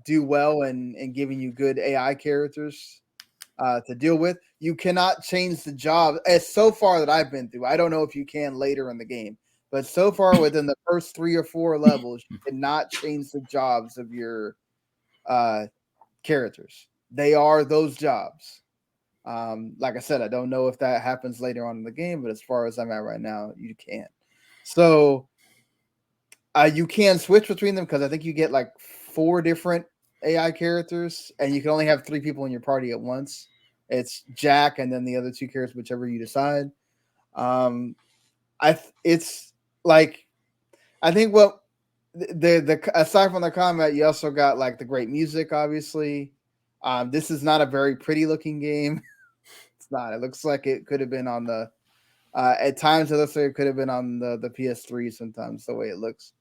do well in giving you good AI characters to deal with. You cannot change the job. As so far that I've been through, I don't know if you can later in the game, but so far within the first 3 or 4 levels, you cannot change the jobs of your characters. They are those jobs. Like I said, I don't know if that happens later on in the game, but as far as I'm at right now, you can't. So you can switch between them because I think you get like 4 different AI characters, and you can only have 3 people in your party at once. It's Jack and then the other 2 characters, whichever you decide. It's like, I think what the aside from the combat, you also got like the great music. Obviously, this is not a very pretty looking game. It's not. It looks like it could have been on the. At times, it looks like it could have been on the PS3. Sometimes the way it looks.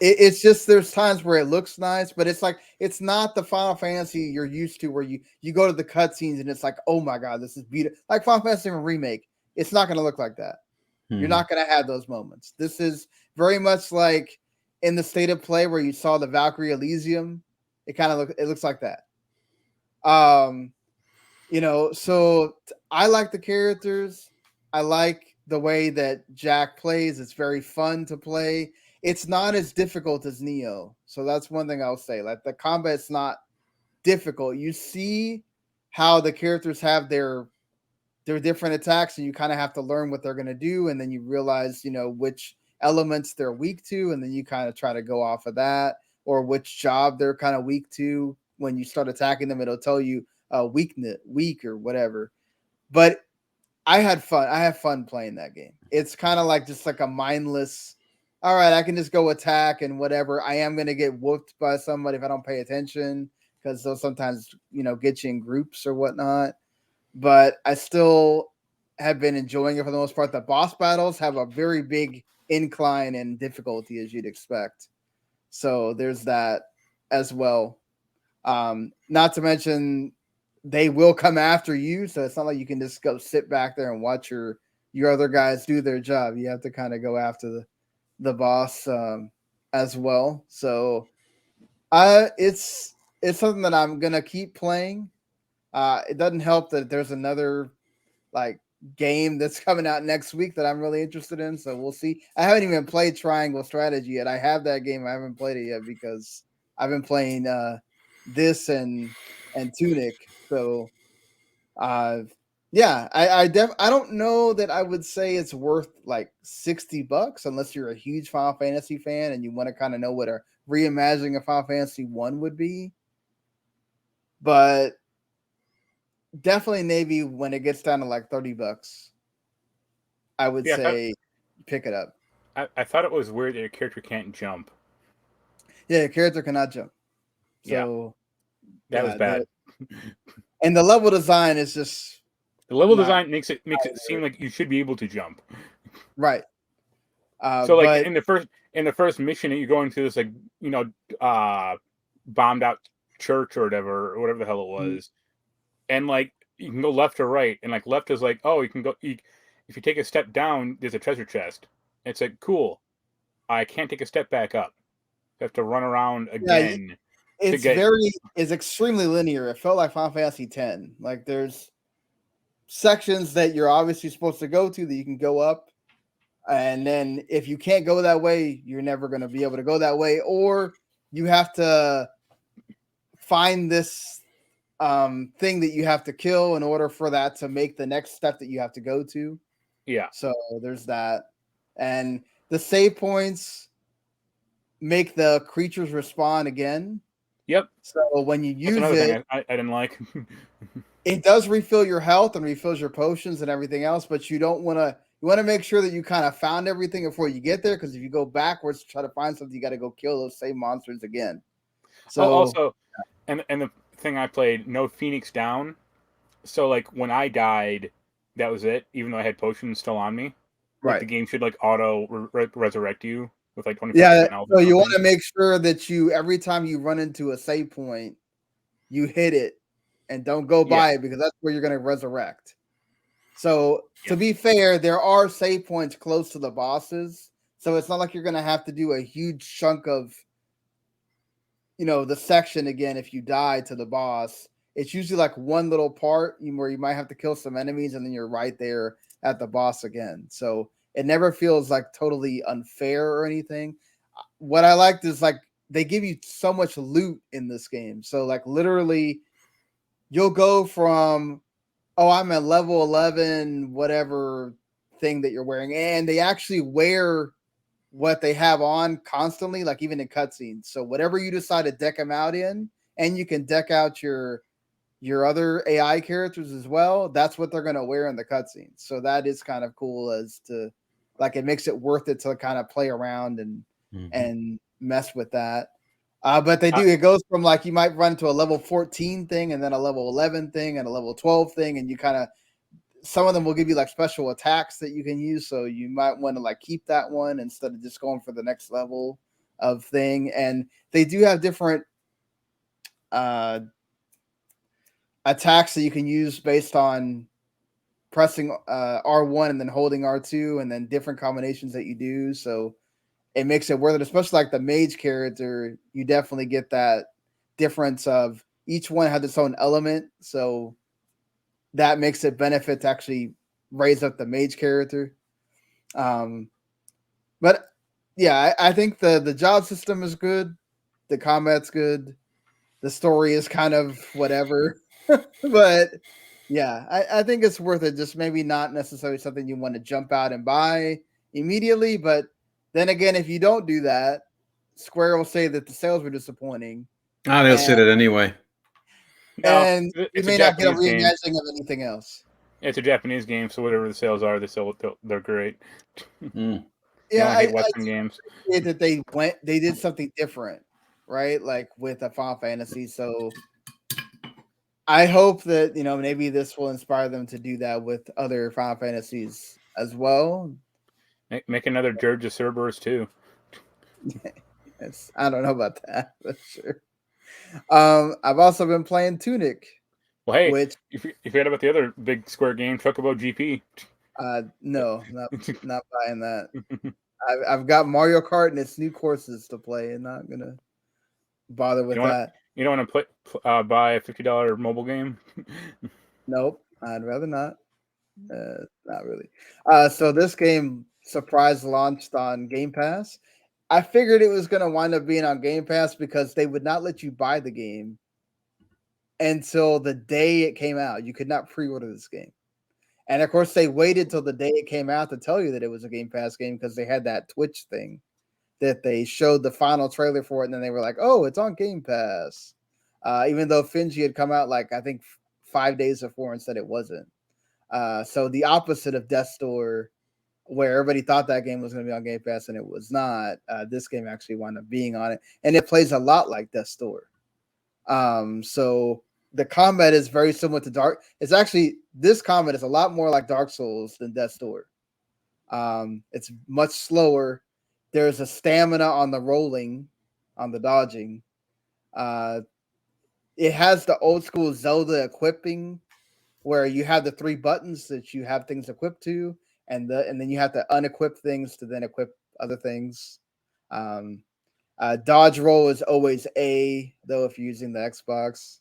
It's just there's times where it looks nice, but it's like it's not the Final Fantasy you're used to, where you go to the cutscenes and it's like, oh my god, this is beautiful. Like Final Fantasy Remake, it's not going to look like that. You're not going to have those moments. This is very much like in the State of Play where you saw the Valkyrie Elysium. It kind of looks like that. So I like the characters. I like the way that Jack plays. It's very fun to play. It's not as difficult as Neo. So that's one thing I'll say. Like the combat's not difficult. You see how the characters have their different attacks, and you kind of have to learn what they're going to do, and then you realize, which elements they're weak to, and then you kind of try to go off of that, or which job they're kind of weak to. When you start attacking them, it'll tell you weak or whatever. But I had fun. I have fun playing that game. It's kind of like just like a mindless, all right, I can just go attack and whatever. I am going to get whooped by somebody if I don't pay attention, because they'll sometimes, get you in groups or whatnot. But I still have been enjoying it for the most part. The boss battles have a very big incline in difficulty, as you'd expect. So there's that as well. Not to mention, they will come after you, so it's not like you can just go sit back there and watch your other guys do their job. You have to kind of go after the boss as well. So it's something that I'm gonna keep playing. It doesn't help that there's another like game that's coming out next week that I'm really interested in. So we'll see. I haven't even played Triangle Strategy yet. I have that game. I haven't played it yet because I've been playing this and Tunic. So yeah, I don't know that I would say it's worth like $60 unless you're a huge Final Fantasy fan and you want to kind of know what a reimagining of Final Fantasy 1 would be. But definitely maybe when it gets down to like $30, I would say pick it up. I thought it was weird that your character can't jump. Yeah, your character cannot jump. So that was bad. And the level design is just the level design makes it seem like you should be able to jump. Right. So like in the first mission that you're going to this like bombed out church or whatever the hell it was, and like you can go left or right, and like left is like, oh, you can go. If you take a step down, there's a treasure chest. It's like, cool. I can't take a step back up. I have to run around again. It's extremely linear. It felt like Final Fantasy X. Like there's sections that you're obviously supposed to go to that you can go up, and then if you can't go that way, you're never going to be able to go that way, or you have to find this thing that you have to kill in order for that to make the next step that you have to go to. Yeah. So there's that. And the save points make the creatures respawn again. Yep. So when you That's use another it, thing I didn't like. it does refill your health and refills your potions and everything else, but you want to make sure that you kind of found everything before you get there, because if you go backwards to try to find something, you got to go kill those same monsters again. So also, and the thing I played, no Phoenix down. So like when I died, that was it. Even though I had potions still on me, like the game should like auto resurrect you with like 25% health. So you want to make sure that you, every time you run into a save point, you hit it and don't go by it, because that's where you're going to resurrect. So to be fair, there are save points close to the bosses, so it's not like you're going to have to do a huge chunk of, the section again if you die to the boss. It's usually like one little part where you might have to kill some enemies, and then you're right there at the boss again. So it never feels like totally unfair or anything. What I liked is like they give you so much loot in this game. So like literally you'll go from, I'm at level 11, whatever thing that you're wearing, and they actually wear what they have on constantly, like even in cutscenes. So whatever you decide to deck them out in, and you can deck out your other AI characters as well, that's what they're going to wear in the cutscenes. So that is kind of cool, as to like it makes it worth it to kind of play around and mess with that. But they do, it goes from like you might run to a level 14 thing, and then a level 11 thing, and a level 12 thing, and you kind of, some of them will give you like special attacks that you can use. So you might want to like keep that one instead of just going for the next level of thing. And they do have different attacks that you can use based on pressing R1 and then holding R2, and then different combinations that you do. So it makes it worth it, especially like the mage character. You definitely get that difference of each one has its own element. So that makes it benefit to actually raise up the mage character. But yeah, I think the job system is good. The combat's good. The story is kind of whatever. But yeah, I think it's worth it. Just maybe not necessarily something you want to jump out and buy immediately. But then again, if you don't do that, Square will say that the sales were disappointing. They'll say that anyway. And you may not get a reimagining of anything else. It's a Japanese game, so whatever the sales are, they're great. Yeah, I hate Western games. That they did something different, right? Like with a Final Fantasy. So I hope that maybe this will inspire them to do that with other Final Fantasies as well. Make another Dirge of Cerberus too. Yes, I don't know about that, but sure. I've also been playing Tunic. Well, hey, if you forget about the other big Square game, Chocobo GP. No, not buying that. I've got Mario Kart and its new courses to play, and not gonna bother with that. You don't want to buy a $50 mobile game? Nope, I'd rather not. Not really. So this game surprise launched on Game Pass. I figured it was going to wind up being on Game Pass because they would not let you buy the game until the day it came out. You could not pre-order this game. And of course, they waited till the day it came out to tell you that it was a Game Pass game, because they had that Twitch thing that they showed the final trailer for it, and then they were like, "Oh, it's on Game Pass," even though Finji had come out like I think 5 days before and said it wasn't. So the opposite of Death's Door, where everybody thought that game was going to be on Game Pass and it was not. This game actually wound up being on it, and it plays a lot like Death's Door. So the combat is very similar to Dark. It's actually, this combat is a lot more like Dark Souls than Death's Door. It's much slower. There's a stamina on the rolling, on the dodging. It has the old school Zelda equipping, where you have the 3 buttons that you have things equipped to, and then you have to unequip things to then equip other things. Dodge roll is always A, though, if you're using the Xbox.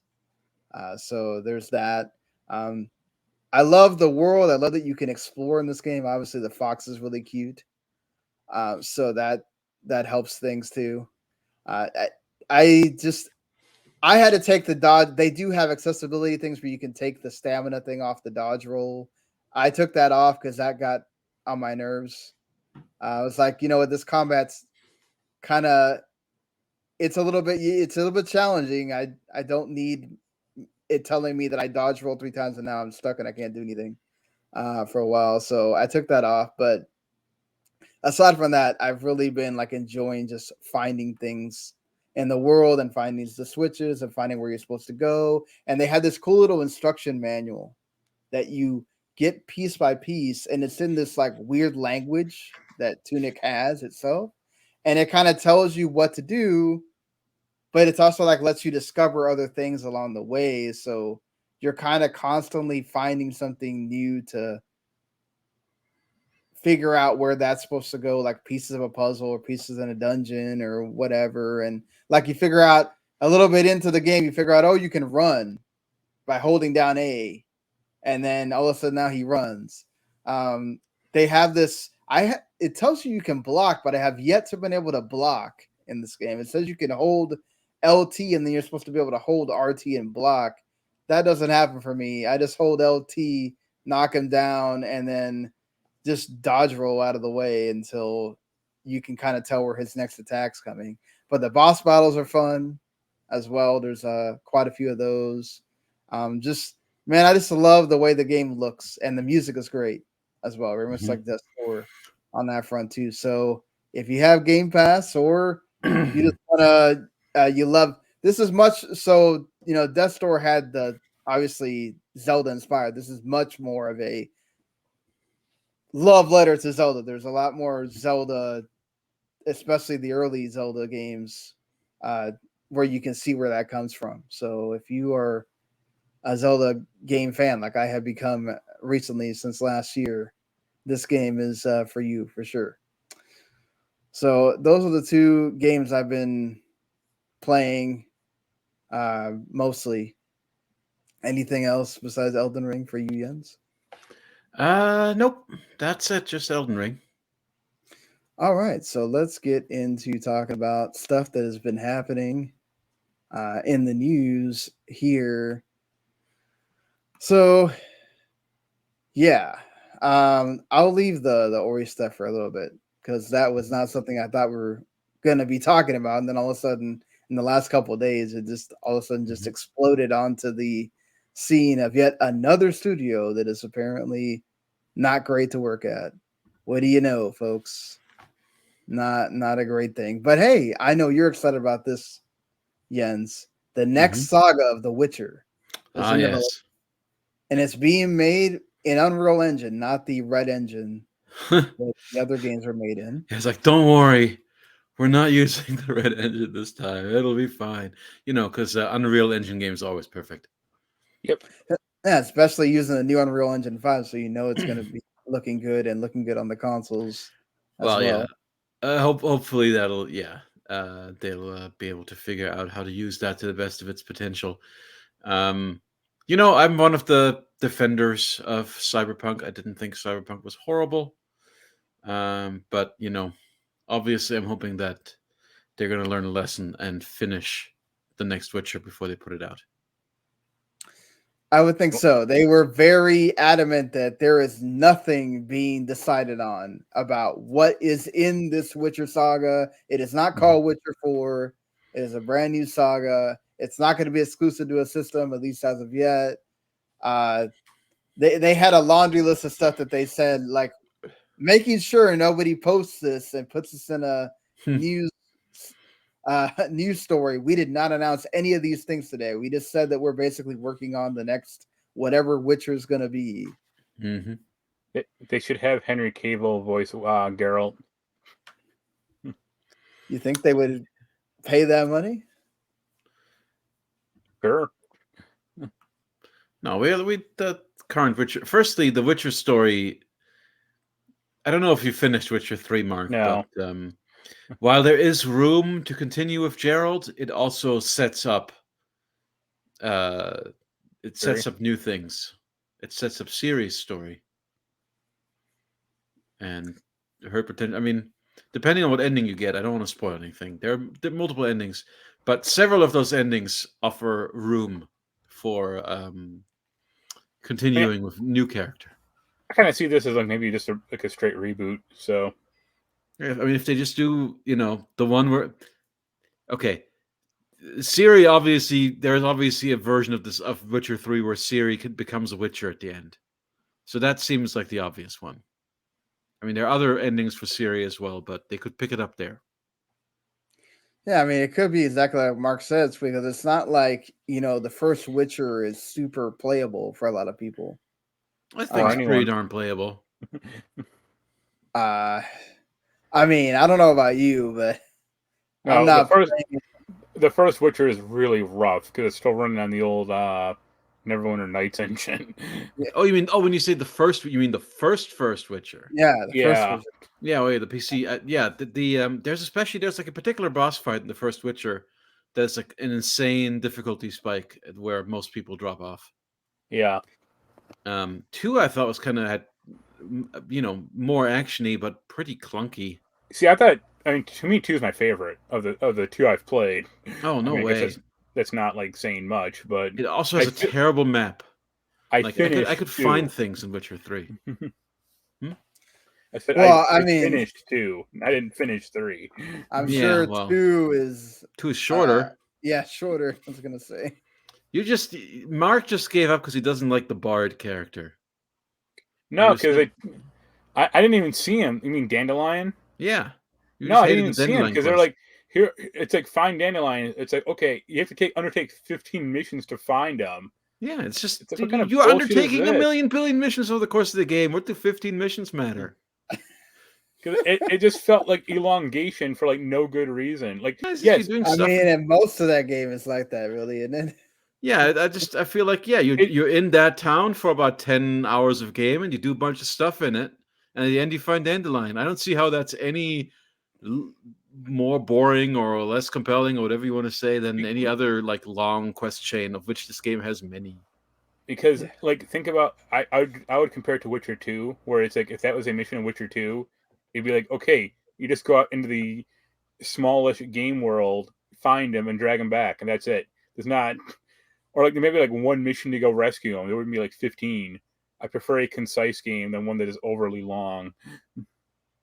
So there's that. I love the world. I love that you can explore in this game. Obviously, the fox is really cute. So that helps things too. I had to take the dodge. They do have accessibility things where you can take the stamina thing off the dodge roll. I took that off because that got on my nerves. I was like, you know what, this combat's kind of it's a little bit challenging. I don't need it telling me that I dodge roll 3 times and now I'm stuck and I can't do anything for a while. So I took that off. But aside from that, I've really been like enjoying just finding things in the world and finding the switches and finding where you're supposed to go. And they had this cool little instruction manual that you get piece by piece, and it's in this like weird language that Tunic has itself, and it kind of tells you what to do, but it's also like lets you discover other things along the way. So you're kind of constantly finding something new to figure out where that's supposed to go, like pieces of a puzzle or pieces in a dungeon or whatever. And like you figure out a little bit into the game, you figure out, oh, you can run by holding down A, and then all of a sudden now he runs. They have this. It tells you can block, but I have yet to been able to block in this game. It says you can hold LT, and then you're supposed to be able to hold RT and block. That doesn't happen for me. I just hold LT, knock him down, and then just dodge roll out of the way until you can kind of tell where his next attack's coming. But the boss battles are fun as well. There's quite a few of those. Man, I just love the way the game looks, and the music is great as well. Very much like Death Store on that front too. So if you have Game Pass or you just want to, you love this is much. So Death Store had the obviously Zelda inspired. This is much more of a love letter to Zelda. There's a lot more Zelda, especially the early Zelda games, where you can see where that comes from. So if you are a Zelda game fan like I have become recently since last year, this game is for you for sure. So those are the 2 games I've been playing mostly. Anything else besides Elden Ring for you, Jens? Nope. That's it. Just Elden Ring. All right, so let's get into talking about stuff that has been happening in the news here. So, yeah, I'll leave the Ori stuff for a little bit because that was not something I thought we were going to be talking about. And then all of a sudden, in the last couple of days, it just all of a sudden just exploded onto the scene of yet another studio that is apparently not great to work at. What do you know, folks? Not a great thing. But hey, I know you're excited about this, Jens. The next saga of The Witcher. Yes. And it's being made in Unreal Engine, not the Red Engine that the other games are made in. It's like, don't worry, we're not using the Red Engine this time. It'll be fine. Because Unreal Engine games are always perfect. Yep. Yeah, especially using the new Unreal Engine 5, so it's going to be looking good and looking good on the consoles as well. Yeah. Hopefully that'll, they'll be able to figure out how to use that to the best of its potential. I'm one of the defenders of Cyberpunk. I didn't think Cyberpunk was horrible. But, obviously I'm hoping that they're going to learn a lesson and finish the next Witcher before they put it out. I would think so. They were very adamant that there is nothing being decided on about what is in this Witcher saga. It is not called Witcher 4. It is a brand new saga. It's not going to be exclusive to a system, at least as of yet. They had a laundry list of stuff that they said, like making sure nobody posts this and puts this in a news story. We did not announce any of these things today. We just said that we're basically working on the next whatever Witcher is going to be. They should have Henry Cavill voice Geralt. You think they would pay that money? Sure. No, we the current Witcher. Firstly, the Witcher story. I don't know if you finished Witcher 3, Mark. No. But while there is room to continue with Geralt, it also sets up. It sets up new things. It sets up Ciri's story, and her potential. I mean, depending on what ending you get, I don't want to spoil anything. There are multiple endings, but several of those endings offer room for continuing with new character. I kind of see this as like maybe just like a straight reboot. So I mean, if they just do, the one where, okay, Ciri obviously, there's obviously a version of this of Witcher 3 where Ciri becomes a Witcher at the end. So that seems like the obvious one. I mean, there are other endings for Ciri as well, but they could pick it up there. Yeah, I mean, it could be exactly like Mark says, because it's not like, the first Witcher is super playable for a lot of people. I think it's pretty darn playable. I mean, I don't know about you, but no, I'm not the first Witcher is really rough because it's still running on the old Neverwinter Nights engine. Oh, you mean when you say the first, you mean the first Witcher? Yeah, the first Witcher. Yeah, the PC. Yeah, there's like a particular boss fight in the first Witcher that's like an insane difficulty spike where most people drop off. Yeah. 2 I thought was kind of had, more actiony but pretty clunky. See, to me 2 is my favorite of the 2 I've played. Oh, no way. That's not like saying much, but it also has a terrible map. I could find things in Witcher 3. I said, well, I finished 2. I didn't finish 3. I'm sure 2 is shorter. Yeah, shorter. I was gonna say. Mark just gave up because he doesn't like the Bard character. No, because I didn't even see him. You mean Dandelion? Yeah. No, I didn't even see him because they're like, here. It's like find Dandelion. It's like, okay, you have to undertake 15 missions to find him. Yeah, it's just like, you're undertaking a million billion missions over the course of the game. What do 15 missions matter? Because it just felt like elongation for like no good reason. Like, yes, I mean, and most of that game is like that, really, isn't it? Yeah, I feel like you're in that town for about 10 hours of game, and you do a bunch of stuff in it, and at the end you find Dandelion. I don't see how that's any more boring or less compelling or whatever you want to say than any other like long quest chain, of which this game has many. Because like think about I would compare it to Witcher 2, where it's like if that was a mission in Witcher 2, it'd be like, okay, you just go out into the smallish game world, find him, and drag him back, and that's it. There's not, or like maybe like one mission to go rescue him. There would be like 15. I prefer a concise game than one that is overly long.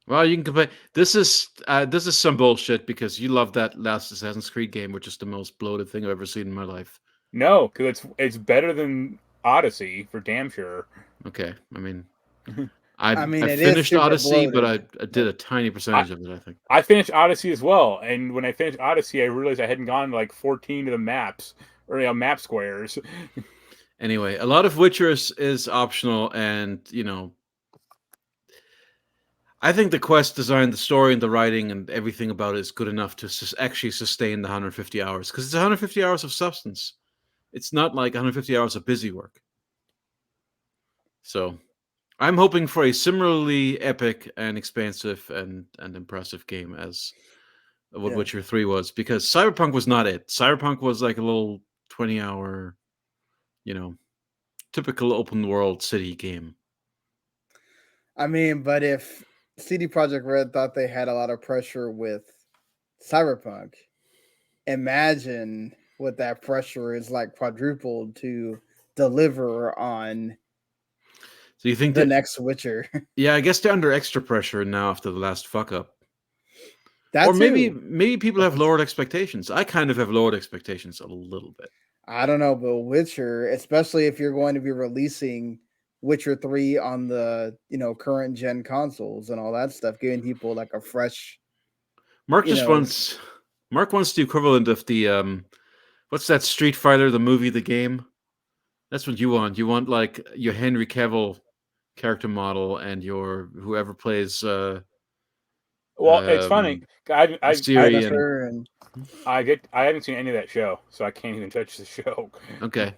Well, you can complain. This is some bullshit because you love that last Assassin's Creed game, which is the most bloated thing I've ever seen in my life. No, because it's better than Odyssey for damn sure. Okay, I mean, I finished Odyssey, bloated. But I did a tiny percentage of it. I think I finished Odyssey as well, and when I finished Odyssey, I realized I hadn't gone like 14 of the maps or map squares. Anyway, a lot of Witcher is optional, and I think the quest design, the story, and the writing, and everything about it is good enough to actually sustain the 150 hours because it's 150 hours of substance. It's not like 150 hours of busy work. So I'm hoping for a similarly epic and expansive and impressive game as what Witcher 3 was, because Cyberpunk was not it. Cyberpunk was like a little 20-hour, typical open world city game. I mean, but if CD Projekt Red thought they had a lot of pressure with Cyberpunk, imagine what that pressure is like quadrupled to deliver on. So you think the next Witcher? Yeah, I guess they're under extra pressure now after the last fuck up. Or maybe people have lowered expectations. I kind of have lowered expectations a little bit. I don't know, but Witcher, especially if you're going to be releasing Witcher 3 on the current gen consoles and all that stuff, giving people like a fresh. Mark wants the equivalent of the what's that Street Fighter, the movie, the game? That's what you want. You want like your Henry Cavill character model and your whoever plays. Well, it's funny. I haven't seen any of that show, so I can't even touch the show. Okay.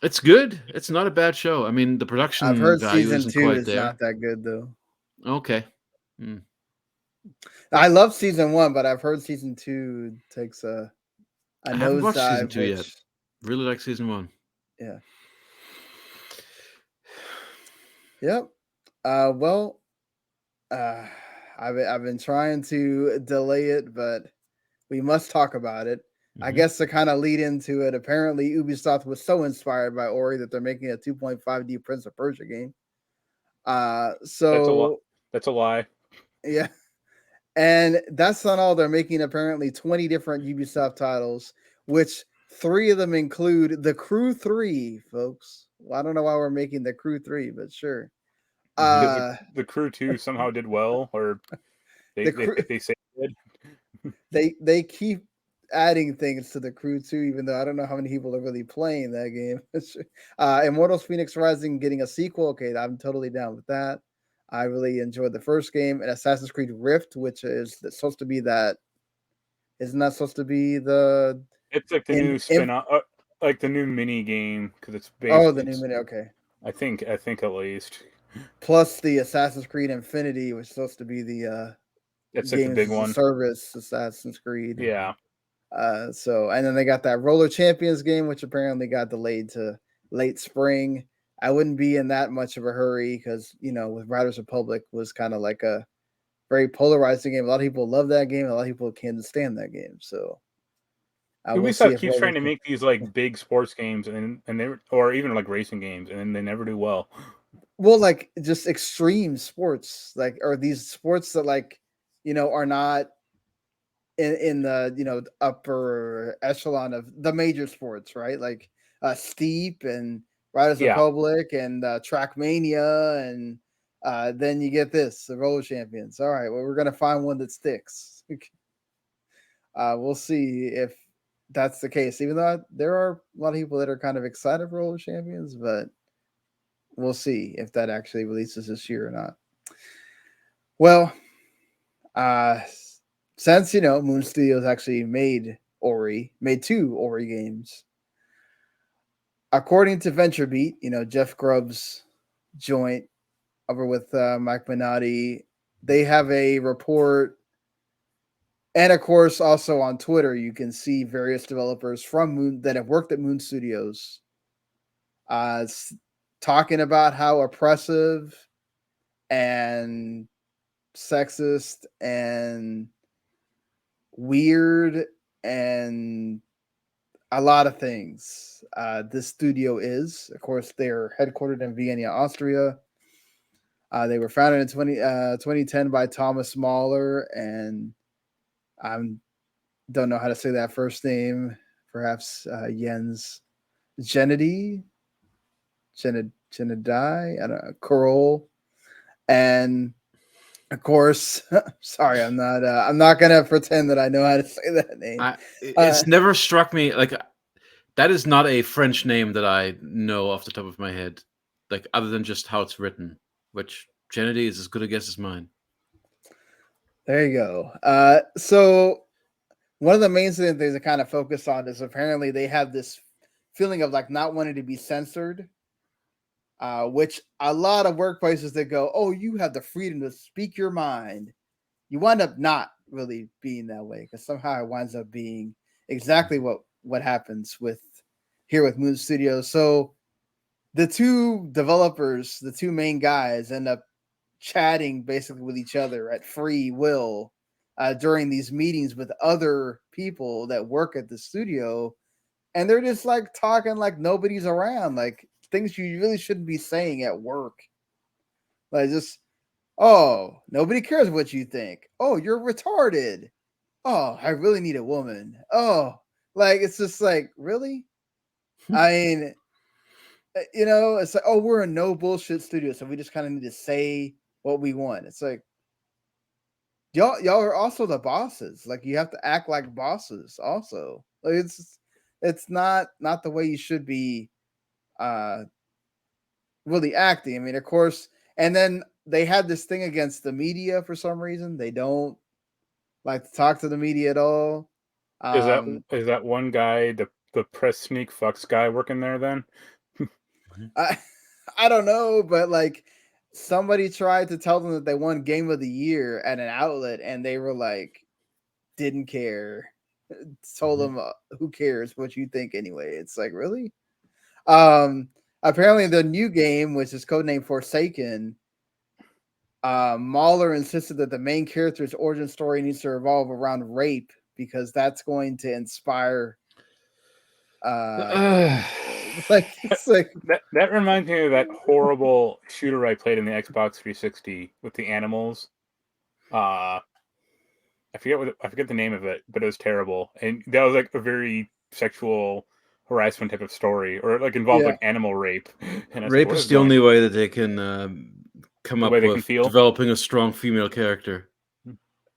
It's good. It's not a bad show. I mean, the production I've heard value season isn't 2 quite is there. not that good though. Okay. I love season 1, but I've heard season 2 takes a I haven't watched nosedive. season 2 yet. Really like season 1. Yeah. Yep. Well, I've been trying to delay it, but we must talk about it. I guess to kind of lead into it, apparently Ubisoft was so inspired by Ori that they're making a 2.5D Prince of Persia game. So That's a lie. yeah. And that's not all. They're making apparently 20 different Ubisoft titles, which 3 of them include The Crew 3, folks. Well, I don't know why we're making The Crew 3, but sure. Because the Crew 2 somehow did well, or they say it did. they keep adding things to The Crew 2, even though I don't know how many people are really playing that game. Immortals Phoenix Rising getting a sequel. Okay, I'm totally down with that. I really enjoyed the first game, and Assassin's Creed Rift, which is supposed to be that. Isn't that supposed to be the? It's like the new spin-off, like the new mini game, because it's based. Oh, the new mini. Okay. I think at least. Plus the Assassin's Creed Infinity, which is supposed to be the that's like the big one. Service Assassin's Creed. Yeah. So and then they got that Roller Champions game, which apparently got delayed to late spring. I wouldn't be in that much of a hurry because with Riders Republic was kind of like a very polarizing game. A lot of people love that game. A lot of people can't stand that game. So Ubisoft keeps trying to make these like big sports games and they or even like racing games, and they never do well. Well, like just extreme sports, like or these sports that are not in the upper echelon of the major sports, right? Like Steep and Riders Republic and Trackmania, and then you get the Roller Champions. All right, well, we're gonna find one that sticks. We'll see if that's the case. Even though there are a lot of people that are kind of excited for Roller Champions, but we'll see if that actually releases this year or not. Well, since Moon Studios actually made 2 Ori games. According to VentureBeat, Jeff Grubb's joint over with Mike Minotti, they have a report, and of course also on Twitter you can see various developers from Moon that have worked at Moon Studios talking about how oppressive and sexist and weird and a lot of things this studio is. Of course, they're headquartered in Vienna, Austria. They were founded in 2010 by Thomas Mahler, and I don't know how to say that first name. Perhaps Jens Dietrich, Genadai, I don't know, Carol, and of course, sorry, I'm not gonna pretend that I know how to say that name. It's never struck me like that is not a French name that I know off the top of my head, like other than just how it's written, which Kennedy is as good a guess as mine. There you go. So one of the main things they kind of focus on is apparently they have this feeling of like not wanting to be censored. Which a lot of workplaces that go, oh, you have the freedom to speak your mind. You wind up not really being that way because somehow it winds up being exactly what happens with Moon Studios. So the 2 developers, the 2 main guys, end up chatting basically with each other at free will during these meetings with other people that work at the studio, and they're just like talking like nobody's around, like things you really shouldn't be saying at work. Like just, oh, nobody cares what you think. Oh, you're retarded. Oh, I really need a woman. Oh, like it's just like, really? I mean, it's like, oh, we're a no bullshit studio, so we just kind of need to say what we want. It's like y'all are also the bosses. Like you have to act like bosses also. Like it's not the way you should be really acting. I mean, of course, and then they had this thing against the media for some reason. They don't like to talk to the media at all. Is that one guy, the press sneak fucks guy working there then? I don't know, but like somebody tried to tell them that they won Game of the Year at an outlet, and they were like, didn't care. Told them, who cares what you think anyway? It's like, really? Apparently the new game, which is codenamed Forsaken, Mahler insisted that the main character's origin story needs to revolve around rape because that's going to inspire It's like That reminds me of that horrible shooter I played in the Xbox 360 with the animals. I forget the name of it, but it was terrible, and that was like a very sexual harassment type of story, or it like involved yeah. like animal rape. And I was like, Rape what is is the going? only way that they can come The way up they can with feel. developing a strong female character.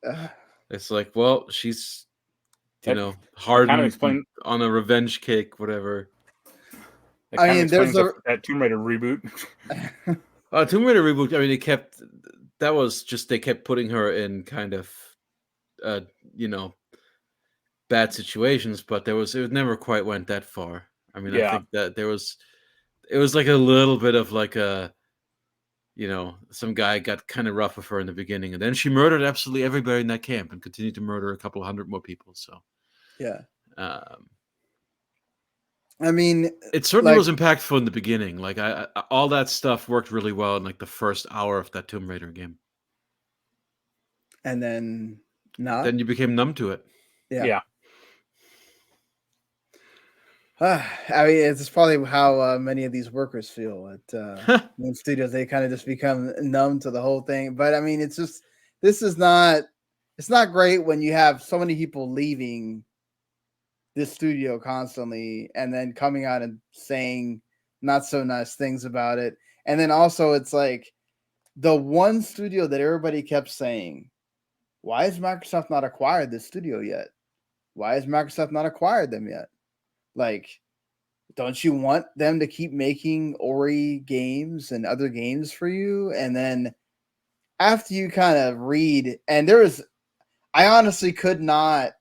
Uh, It's like, well, she's That kind of hardened explain. on a revenge cake, whatever. That I kind of mean, there's explains that Tomb Raider reboot. Tomb Raider reboot. I mean, they kept putting her in kind of, uh, you know, bad situations, but it never quite went that far. I mean, I Yeah. think that it was like a little bit of like some guy got kind of rough with her in the beginning, and then she murdered absolutely everybody in that camp and continued to murder a couple hundred more people. So, yeah. um, I mean, it certainly like, was impactful in the beginning. Like all that stuff worked really well in like the first hour of that Tomb Raider game. and then not. Then you became numb to it. Yeah. I mean, it's probably how many of these workers feel at Moon Studios. They kind of just become numb to the whole thing. But I mean, it's not great when you have so many people leaving this studio constantly and then coming out and saying not so nice things about it. And then also it's like the one studio that everybody kept saying, why has Microsoft not acquired this studio yet? Why has Microsoft not acquired them yet? Like, don't you want them to keep making Ori games and other games for you? And then after you kind of read, and I honestly could not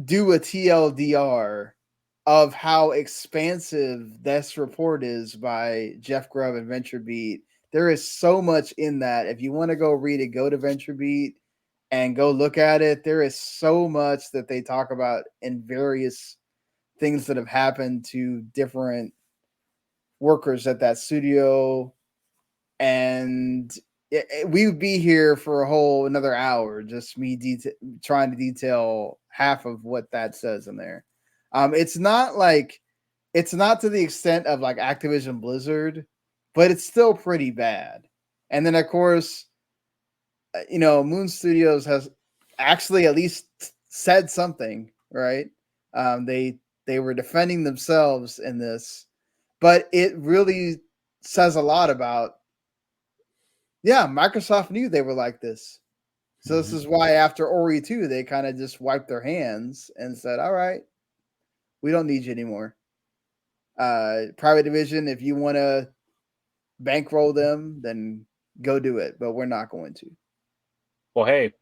do a TLDR of how expansive this report is by Jeff Grubb and VentureBeat. There is so much in that. If you want to go read it, go to VentureBeat and go look at it. There is so much that they talk about in various things that have happened to different workers at that studio. And we would be here for a whole another hour, just me trying to detail half of what that says in there. It's not to the extent of like Activision Blizzard, but it's still pretty bad. And then of course, Moon Studios has actually at least said something, right? They were defending themselves in this, but it really says a lot about, yeah, Microsoft knew they were like this. So this is why after Ori 2, they kind of just wiped their hands and said, all right, we don't need you anymore. Private Division, if you want to bankroll them, then go do it, but we're not going to. Well, hey,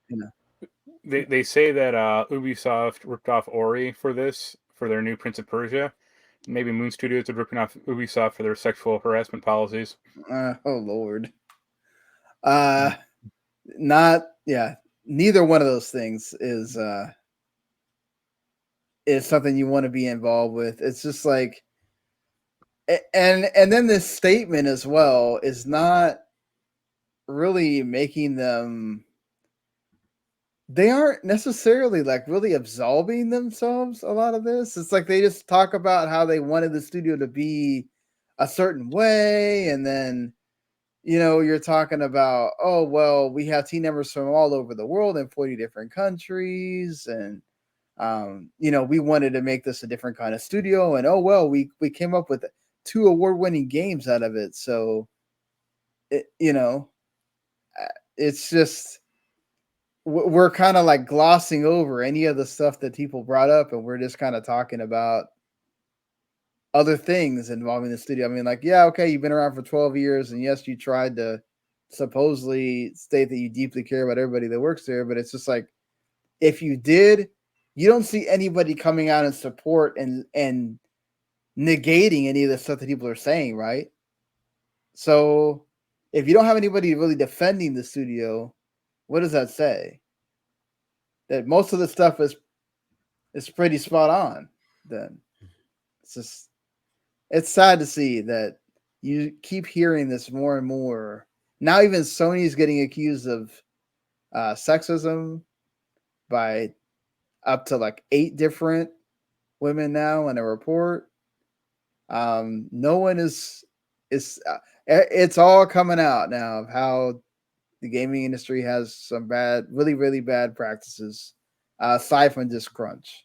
they say that Ubisoft ripped off Ori for their new Prince of Persia. Maybe Moon Studios are ripping off Ubisoft for their sexual harassment policies. Oh Lord. Neither one of those things is something you want to be involved with. It's just like, and then this statement as well is not really making them, they aren't necessarily like really absolving themselves a lot of this. It's like they just talk about how they wanted the studio to be a certain way, and then you're talking about, oh well, we have team members from all over the world in 40 different countries, and we wanted to make this a different kind of studio, and oh well, we came up with 2 award-winning games out of it. So it's just, we're kind of like glossing over any of the stuff that people brought up, and we're just kind of talking about other things involving the studio. I mean, like, yeah, okay, you've been around for 12 years, and yes, you tried to supposedly state that you deeply care about everybody that works there, but it's just like, if you did, you don't see anybody coming out in support and negating any of the stuff that people are saying, right? So if you don't have anybody really defending the studio, what does that say? That most of the stuff is pretty spot on. Then it's sad to see that you keep hearing this more and more. Now even Sony's getting accused of sexism by up to like 8 different women now in a report. No one is it's all coming out now of how the gaming industry has some really, really bad practices, aside from just crunch.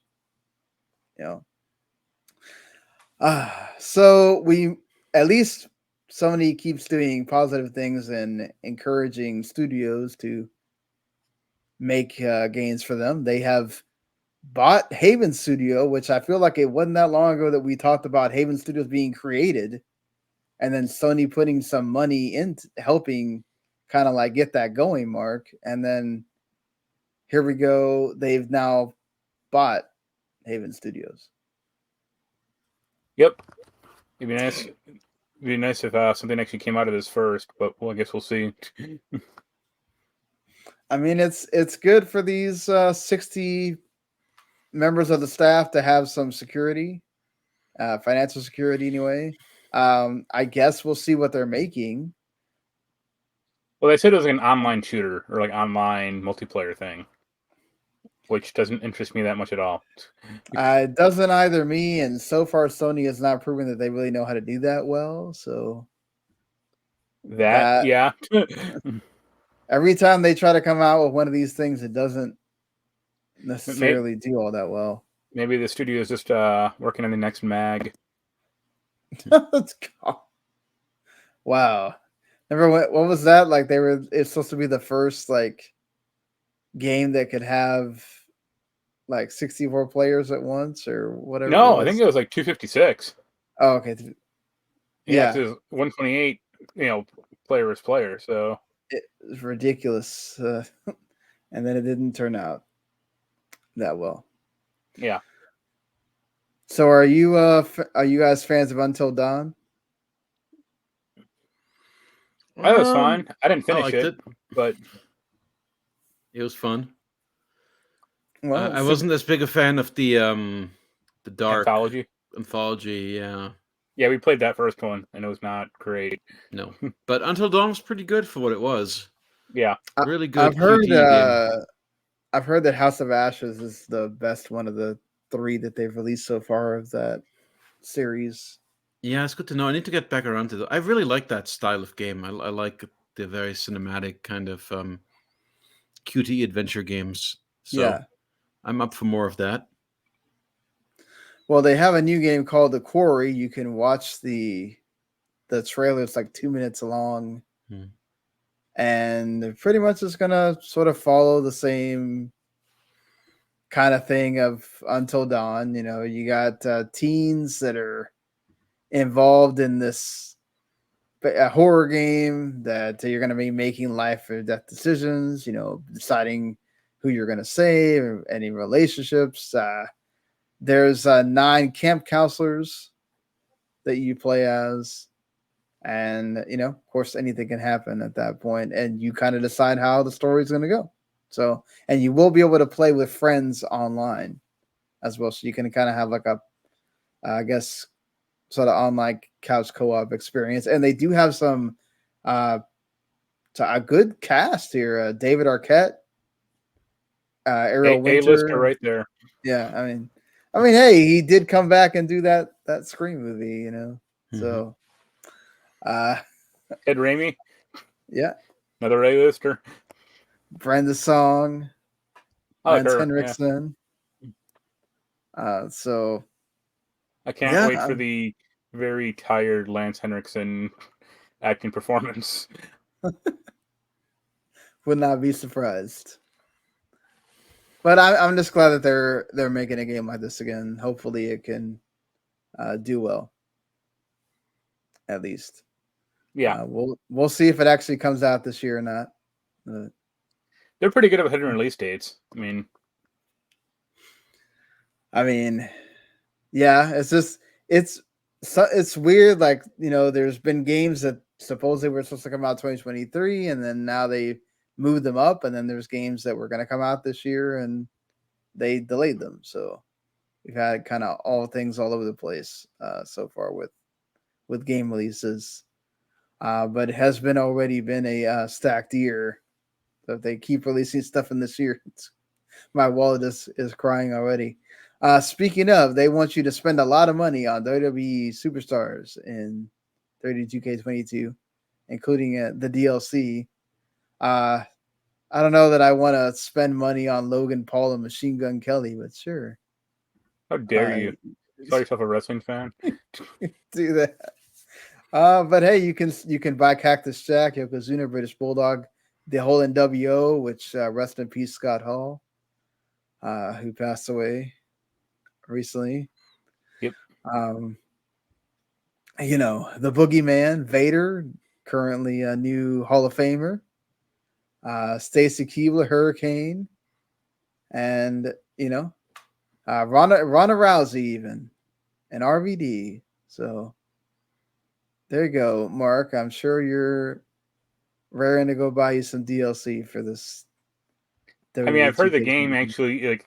So we at least Sony keeps doing positive things and encouraging studios to make games for them. They have bought Haven Studio, which I feel like it wasn't that long ago that we talked about Haven Studios being created, and then Sony putting some money into helping kind of like get that going, Mark. And then here we go. They've now bought Haven Studios. Yep. It'd be nice if something actually came out of this first, but I guess we'll see. I mean, it's good for these 60 members of the staff to have some security, financial security anyway. I guess we'll see what they're making. Well, they said it was like an online shooter or like online multiplayer thing, which doesn't interest me that much at all. It doesn't either me, and so far Sony has not proven that they really know how to do that well. So yeah. Every time they try to come out with one of these things, it doesn't necessarily do all that well. Maybe the studio is just working on the next mag. Let's go. Wow. Remember what was that? Like it's supposed to be the first like game that could have like 64 players at once or whatever. No, I think it was like 256. Oh, okay. Yeah, it was 128, player versus player, so it was ridiculous. And then it didn't turn out that well. Yeah. So are you guys fans of Until Dawn? That was fine. I didn't finish it, but it was fun. Well, I wasn't as big a fan of the dark anthology. Yeah. Yeah, we played that first one, and it was not great. No, but Until Dawn was pretty good for what it was. Yeah, really good. I've heard that House of Ashes is the best one of the 3 that they've released so far of that series. Yeah, it's good to know. I need to get back around to that. I really like that style of game. I like the very cinematic kind of QTE adventure games. So yeah. I'm up for more of that. Well, they have a new game called The Quarry. You can watch the trailer. It's like 2 minutes long. And pretty much it's going to sort of follow the same kind of thing of Until Dawn. You got teens that are involved in this horror game that you're going to be making life or death decisions, deciding who you're going to save, any relationships. There's 9 camp counselors that you play as. And, of course, anything can happen at that point. And you kind of decide how the story is going to go. So, and you will be able to play with friends online as well. So you can kind of have like I guess, sort of online couch co-op experience. And they do have some a good cast here. David Arquette, Ariel Winter. A-lister right there. Yeah, I mean, hey, he did come back and do that Scream movie, So Ed Raimi. Yeah. Another A-lister. Brenda Song. Lance Henriksen. Yeah. So I can't wait for the very tired Lance Henriksen acting performance. Would not be surprised. But I'm just glad that they're making a game like this again. Hopefully it can do well. At least. Yeah. We'll see if it actually comes out this year or not. They're pretty good at hitting release dates. Yeah, it's just it's weird. Like, there's been games that supposedly were supposed to come out 2023, and then now they moved them up, and then there's games that were going to come out this year, and they delayed them. So we've had kind of all things all over the place so far with game releases. But it has already been a stacked year. So if they keep releasing stuff in this year, my wallet is crying already. Speaking of, they want you to spend a lot of money on WWE superstars in 32K22, including the DLC. I don't know that I want to spend money on Logan Paul and Machine Gun Kelly, but sure. How dare you? Call yourself a wrestling fan? Do that. But hey, you can buy Cactus Jack, Yokozuna, British Bulldog, the whole NWO, which rest in peace Scott Hall, who passed away recently. Yep. The Boogeyman, Vader, currently a new Hall of Famer. Stacy Keibler, Hurricane, and Ronda Rousey even, and RVD. So there you go, Mark. I'm sure you're raring to go buy you some DLC for this. I mean, I've heard the 2K20. game actually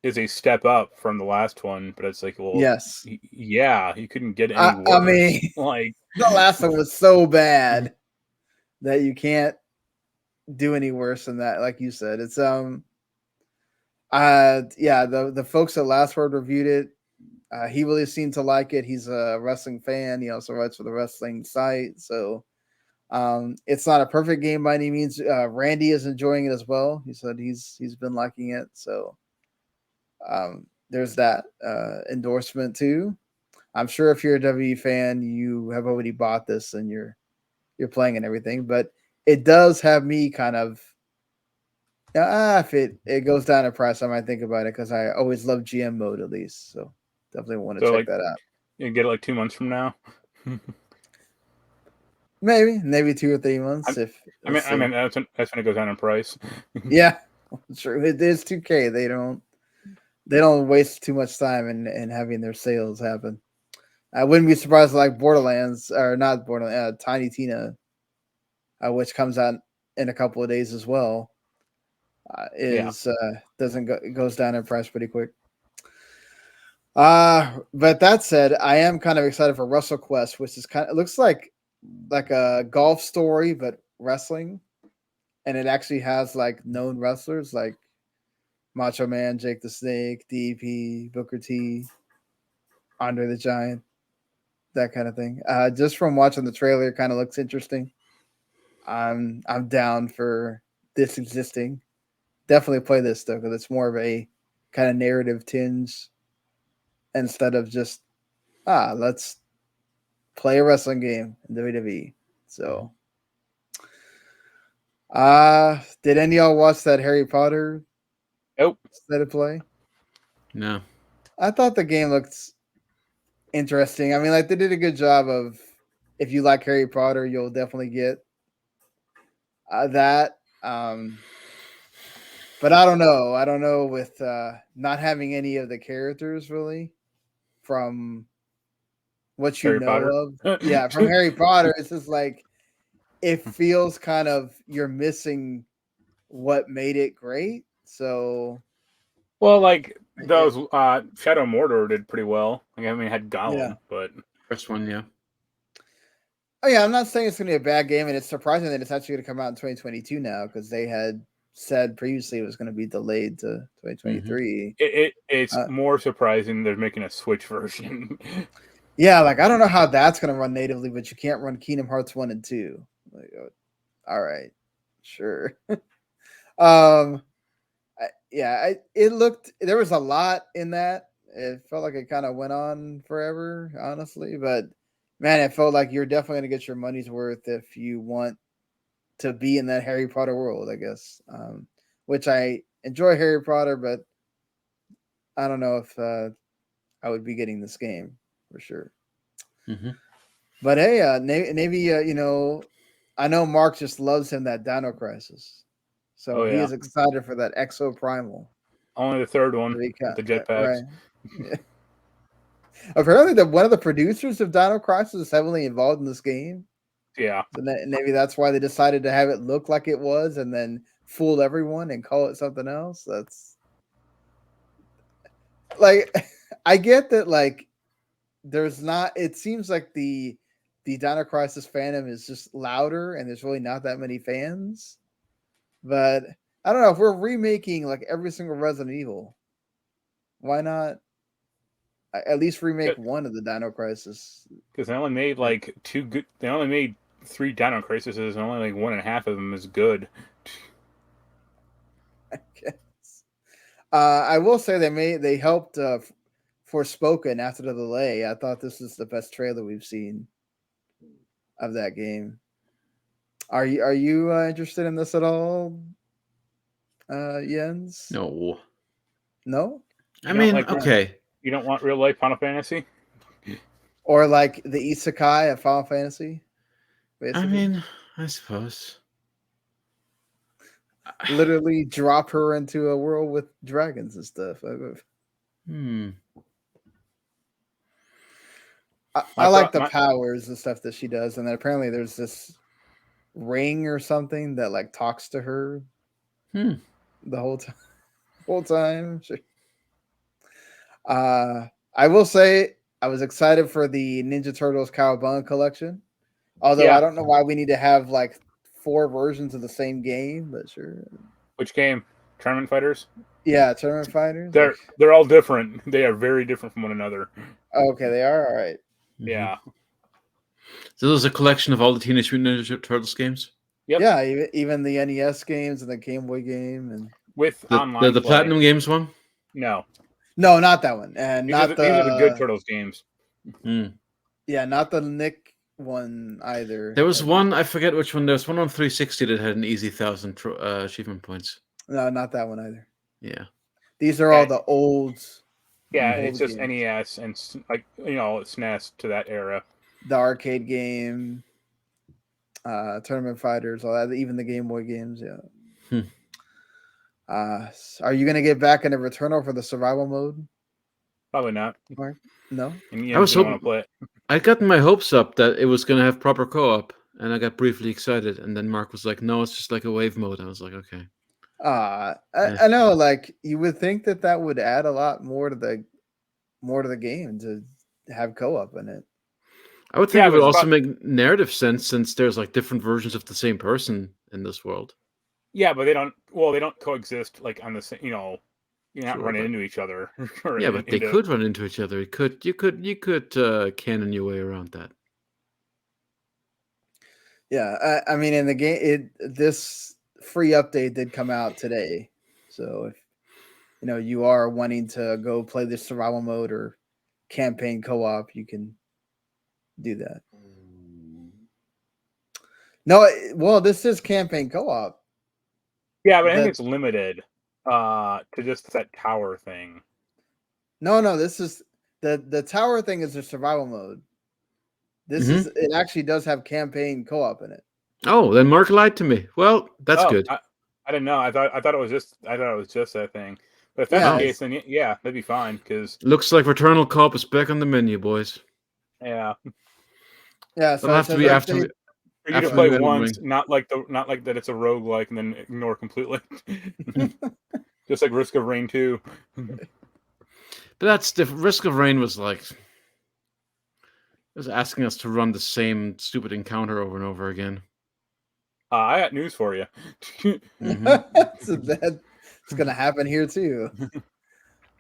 is a step up from the last one, but it's like, well, yes, yeah, you couldn't get any worse. I mean, like the last one was so bad that you can't do any worse than that. Like you said, it's the folks at Last Word reviewed it. He really seemed to like it. He's a wrestling fan. He also writes for the wrestling site. So it's not a perfect game by any means. Randy is enjoying it as well. He said he's been liking it. So there's that endorsement too. I'm sure if you're a W fan, you have already bought this and you're playing and everything. But it does have me kind of if it goes down in price, I might think about it because I always love GM mode at least. So definitely want to check that out. You get it like 2 months from now. Maybe 2 or 3 months. I mean that's when it goes down in price. Yeah, true. It is 2K. They don't waste too much time in having their sales happen. I wouldn't be surprised like Borderlands or not Borderlands, Tiny Tina, which comes out in a couple of days as well. Goes down in price pretty quick. But that said, I am kind of excited for WrestleQuest, which is it looks like a golf story but wrestling, and it actually has like known wrestlers like Macho Man, Jake the Snake, DP, Booker T, Andre the Giant, that kind of thing. Just from watching the trailer, it kind of looks interesting. I'm down for this existing. Definitely play this though, because it's more of a kind of narrative tinge instead of just let's play a wrestling game in WWE. So did any of y'all watch that Harry Potter State of Play? No. I thought the game looked interesting. I mean, like they did a good job of, if you like Harry Potter, you'll definitely get that. But I don't know with not having any of the characters really from what you Harry know Potter. of. Yeah, from Harry Potter, it's just like it feels kind of you're missing what made it great. So well, like those Shadow Mordor did pretty well. Like, I mean, it had Gollum, but first one, yeah. Oh yeah, I'm not saying it's going to be a bad game, and it's surprising that it's actually going to come out in 2022 now because they had said previously it was going to be delayed to 2023. It's more surprising they're making a Switch version. Yeah, like I don't know how that's going to run natively, but you can't run Kingdom Hearts 1 and 2. Like, all right, sure. It looked, there was a lot in that. It felt like it kind of went on forever, honestly, but man, it felt like you're definitely going to get your money's worth if you want to be in that Harry Potter world, I guess. Which I enjoy Harry Potter, but I don't know if I would be getting this game for sure. Mm-hmm. But hey, maybe I know Mark just loves him that Dino Crisis, so he is excited for that Exo Primal. Only the third one, with the jetpacks. Right. Yeah. Apparently, one of the producers of Dino Crisis is heavily involved in this game. Yeah. So maybe that's why they decided to have it look like it was and then fool everyone and call it something else. That's like, I get that, like, there's not, it seems like the Dino Crisis fandom is just louder and there's really not that many fans. But I don't know, if we're remaking like every single Resident Evil, why not at least remake one of the Dino Crisis. Because they only made like 2 good. They only made 3 Dino Crises, and only like 1.5 of them is good. I guess. I will say they helped Forspoken after the delay. I thought this is the best trailer we've seen of that game. Are you interested in this at all, Jens? No. No? I mean, like, okay. You don't want real life Final Fantasy? Or like the Isekai of Final Fantasy? Basically. I mean, I suppose. Literally drop her into a world with dragons and stuff. I like the powers and stuff that she does, and then apparently there's this ring or something that like talks to her the whole time. Sure. I will say I was excited for the Ninja Turtles Cowabunga collection, although I don't know why we need to have like 4 versions of the same game, but sure. Which game? Tournament Fighters? Yeah, Tournament Fighters. They're all different. They are very different from one another. Okay, they are all right. Yeah. So there's a collection of all the Teenage Mutant Ninja Turtles games? Yep. Yeah, even the NES games and the Game Boy game and with online the Platinum Games one? No, not that one, and these are the good Turtles games. Yeah, not the Nick one either. There was one, I forget which one. There was one on 360 that had an easy 1,000 achievement points. No, not that one either. Yeah, these are all the old. Yeah, it's just games. NES and like SNES to that era. The arcade game, Tournament Fighters, all that, even the Game Boy games. Yeah. Are you gonna get back into Returnal for the survival mode? Probably not. Mark? No. I was hoping. Play it. I'd gotten my hopes up that it was gonna have proper co-op, and I got briefly excited, and then Mark was like, "No, it's just like a wave mode." I was like, "Okay." I know, like you would think that would add a lot more to the game to have co-op in it. I would think it would also make narrative sense since there's like different versions of the same person in this world. Yeah, but they don't coexist like on the same. You're not running into each other. Yeah, but they could run into each other. You could canon your way around that. Yeah, I mean, in the game, this free update did come out today, so if you are wanting to go play the survival mode or campaign co-op, you can do that. No, well, this is campaign co-op. Yeah, but I think it's limited to just that tower thing. No, this is the tower thing is a survival mode. This is it actually does have campaign co-op in it. Oh, then Mark lied to me. Well, that's good. I didn't know. I thought it was just that thing. But if that's the case, then yeah, that'd be fine. Because looks like Returnal co-op is back on the menu, boys. Yeah. Yeah. So it'll have to be after. For you to play once, not like that it's a roguelike and then ignore completely. Just like Risk of Rain 2. But that's different. Risk of Rain was like it was asking us to run the same stupid encounter over and over again. I got news for you. It's gonna happen here too.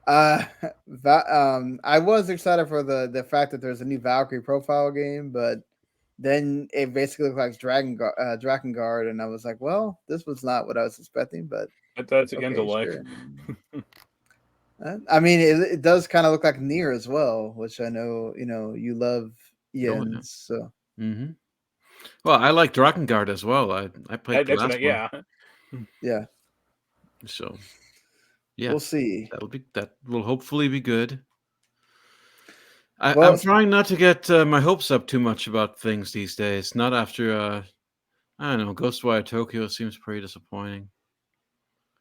I was excited for the fact that there's a new Valkyrie profile game, but then it basically looks like Drakengard, and I was like, well, this was not what I was expecting, but that's again to like. Sure. I mean, it does kind of look like Nier as well, which I know you love, Jens. So. Well, I like Drakengard as well. I played the last one. Yeah. So, yeah, we'll see. That will hopefully be good. I'm trying not to get my hopes up too much about things these days. Not after I don't know, Ghostwire Tokyo seems pretty disappointing.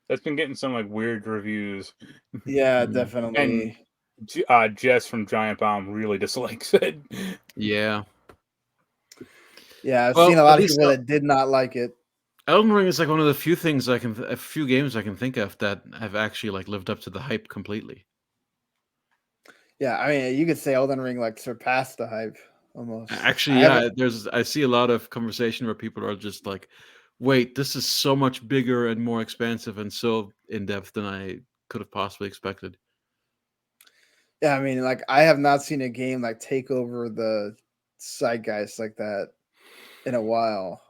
That's been getting some like weird reviews. Yeah, definitely. And Jess from Giant Bomb really dislikes it. Yeah. Yeah, I've seen a lot of people that did not like it. Elden Ring is like one of the few games I can think of that have actually like lived up to the hype completely. Yeah, I mean, you could say Elden Ring like surpassed the hype almost. Actually, yeah, I see a lot of conversation where people are just like, "Wait, this is so much bigger and more expansive and so in depth than I could have possibly expected." Yeah, I mean, like I have not seen a game like take over the zeitgeist like that in a while.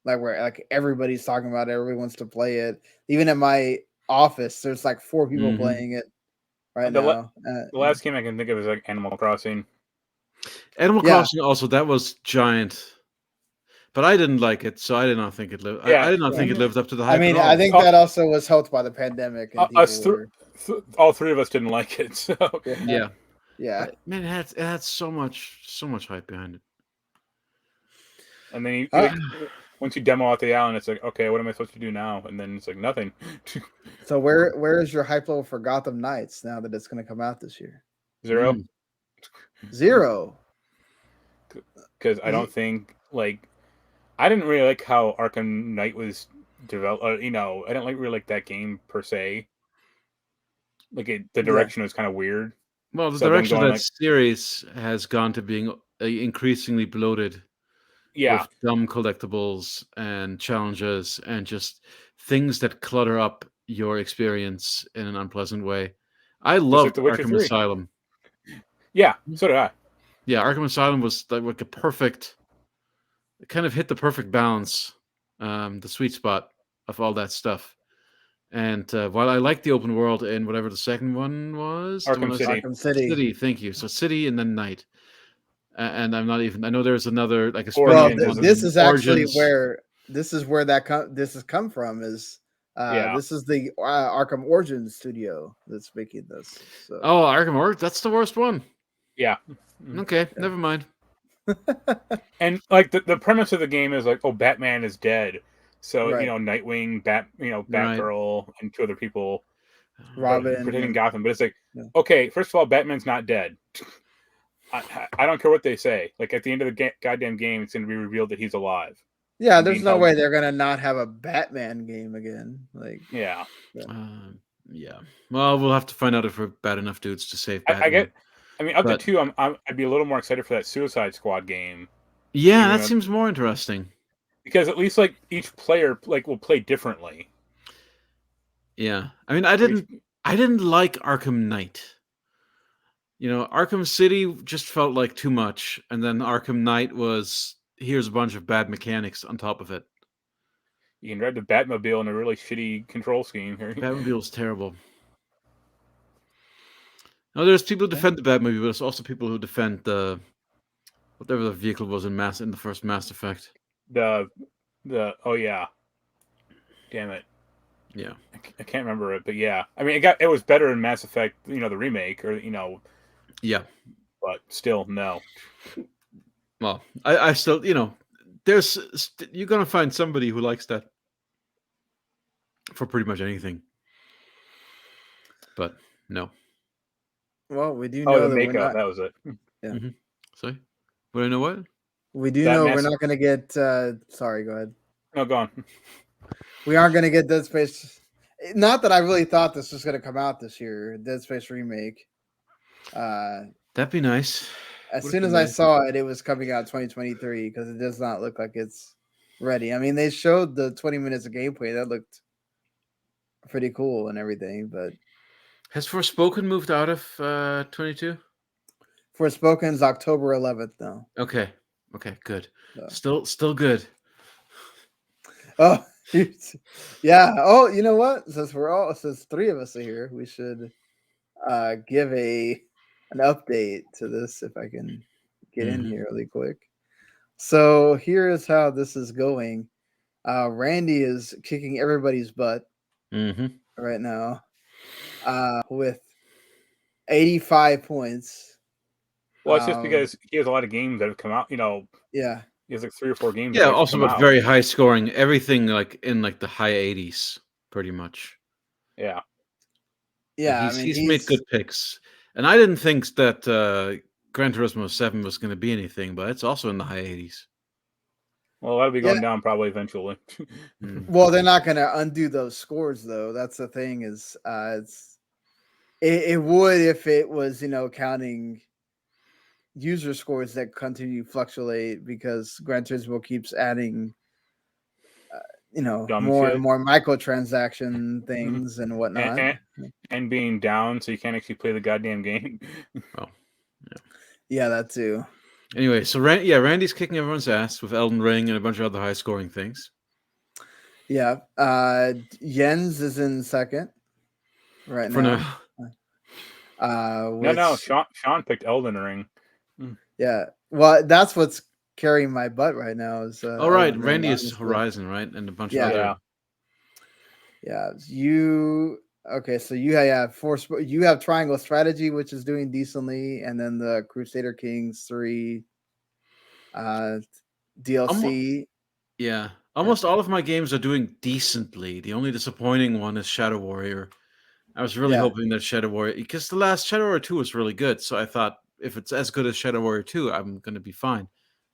Like where like everybody's talking about it, everybody wants to play it. Even at my office, there's like 4 people playing it right now. The last game I can think of is like Animal Crossing. Animal Yeah. Crossing also, that was giant, but I didn't like it, so I did not think it lived. Yeah. I did not think it lived up to the hype I mean, at all. I think that also was helped by the pandemic and All three of us didn't like it. So yeah. Yeah. Man, it had so much hype behind it. And then you once you demo out the island, it's like, okay, what am I supposed to do now? And then it's like nothing. So where is your hype level for Gotham Knights now that it's going to come out this year? 0. 0. Because I don't think I didn't really like how Arkham Knight was developed. I didn't really like that game per se. Like the direction was kind of weird. Well, the direction of that series has gone to being increasingly bloated. Yeah. With dumb collectibles and challenges and just things that clutter up your experience in an unpleasant way. I loved Arkham Asylum. Yeah, so did I. Yeah, Arkham Asylum was like a perfect, it kind of hit the perfect balance, the sweet spot of all that stuff. And while I liked the open world in whatever the second one was, Arkham City. Thank you. So City and then Night. And I'm not even. I know there's another like a. Well, this is actually where this has come from. Is this is the Arkham Origins studio that's making this. So. Oh, Arkham Origins, that's the worst one. Yeah. Okay, never mind. And like the premise of the game is like, oh, Batman is dead, so Nightwing, Batgirl, and 2 other people, Robin, protecting Gotham. But it's like, okay, first of all, Batman's not dead. I don't care what they say. Like at the end of the goddamn game, it's going to be revealed that he's alive. Yeah, there's no way they're going to not have a Batman game again. Like, yeah. Well, we'll have to find out if we're bad enough dudes to save Batman. Up to 2, I'd be a little more excited for that Suicide Squad game. Yeah, that seems more interesting. Because at least like each player will play differently. Yeah, I mean, I didn't like Arkham Knight. Arkham City just felt like too much, and then Arkham Knight was, here's a bunch of bad mechanics on top of it. You can ride the Batmobile in a really shitty control scheme here. Batmobile's terrible. Now, there's people who defend the Batmobile, but there's also people who defend whatever the vehicle was in the first Mass Effect. Oh yeah. Damn it. Yeah. I can't remember it, but yeah. I mean, it was better in Mass Effect, the remake, or Yeah. But still, no. Well, I still, there's you're gonna find somebody who likes that for pretty much anything. But no. Well, we do know the makeup. That was it. Yeah. Mm-hmm. Sorry. But I know what? We do know we're not gonna get. Sorry, go ahead. No, go on. We aren't gonna get Dead Space. Not that I really thought this was gonna come out this year. Dead Space remake. That'd be nice. As soon as I saw it, it was coming out 2023 because it does not look like it's ready. I mean, they showed the 20 minutes of gameplay that looked pretty cool and everything, but has Forspoken moved out of 22? Forspoken's October 11th now. Okay, good. So. Still good. Oh, yeah. Oh, you know what? Since 3 of us are here, we should give an update to this if I can get in here really quick. So here is how this is going. Randy is kicking everybody's butt right now with 85 points. Well, it's just because he has a lot of games that have come out. Yeah, he has like 3 or 4 games. Yeah, also with very high scoring. Everything like in like the high 80s, pretty much. Yeah. Yeah, he's made good picks. And I didn't think that Gran Turismo 7 was going to be anything, but it's also in the high 80s. Well, that'll be going down probably eventually. Well, they're not going to undo those scores, though. That's the thing is it would if it was, counting user scores that continue to fluctuate because Gran Turismo keeps adding Dumb more shit. and more microtransaction things and whatnot. And being down, so you can't actually play the goddamn game. Oh, Yeah, that too. anyway, so Randy's kicking everyone's ass with Elden Ring and a bunch of other high scoring things. Yeah. Jens is in second right For now. No, Sean picked Elden Ring. Yeah. Well, that's what's carrying my butt right now. Is All right, Elden Ring, Randy is honestly. Horizon, right, and a bunch Yeah. of other. Yeah. Okay, so you have you have Triangle Strategy, which is doing decently, and then the Crusader Kings 3 DLC. Yeah, almost all of my games are doing decently. The only disappointing one is Shadow Warrior. I was really hoping that Shadow Warrior, because the last Shadow Warrior 2 was really good, so I thought if it's as good as Shadow Warrior 2, I'm going to be fine.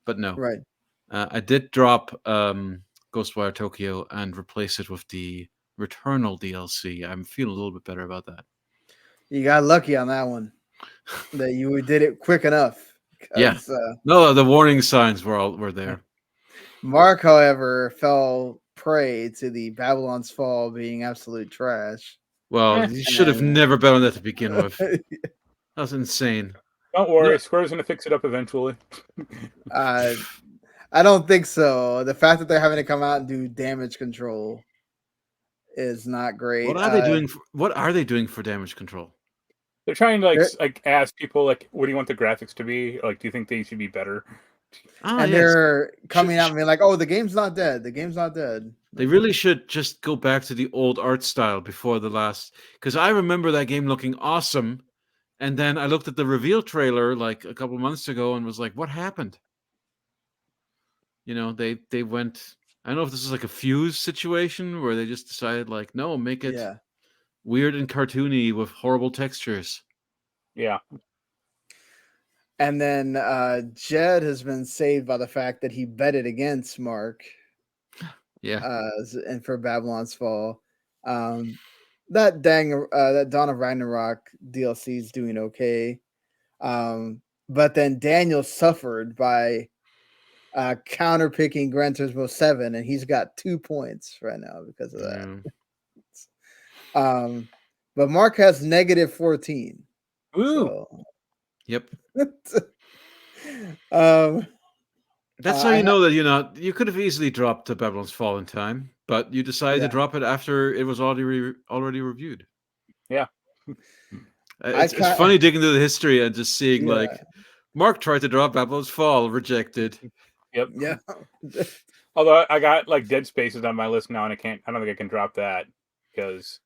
But no. Right. I did drop Ghostwire Tokyo and replace it with the Returnal DLC. I'm feeling a little bit better about that. You got lucky on that one. That you did it quick enough. Yeah. No, the warning signs were there. Mark, however, fell prey to the Babylon's Fall being absolute trash. Well, you should have never bet on that to begin with. That was insane. Don't worry, Square's going to fix it up eventually. I don't think so. The fact that they're having to come out and do damage control is not great. What are they doing? What are they doing for damage control? They're trying to like ask people like, what do you want the graphics to be? Like, do you think they should be better? They're coming out and being like, "Oh, the game's not dead. The game's not dead." They really should just go back to the old art style before the last. Because I remember that game looking awesome, and then I looked at the reveal trailer like a couple months ago and was like, "What happened?" They went. I don't know if this is like a Fuse situation where they just decided like, no, make it weird and cartoony with horrible textures. Yeah. And then Jed has been saved by the fact that he betted against Mark. Yeah. And for Babylon's Fall. That Dawn of Ragnarok DLC is doing okay. But then Daniel suffered by counterpicking Gran Turismo 7, and he's got 2 points right now because of that. But Mark has negative 14. Ooh. So. Yep. That's how you know that you could have easily dropped the Babylon's Fall in time, but you decided to drop it after it was already reviewed. Yeah. It's funny digging through the history and just seeing like Mark tried to drop Babylon's Fall, rejected. Yep. Yeah. Although I got like Dead Spaces on my list now, and I don't think I can drop that because.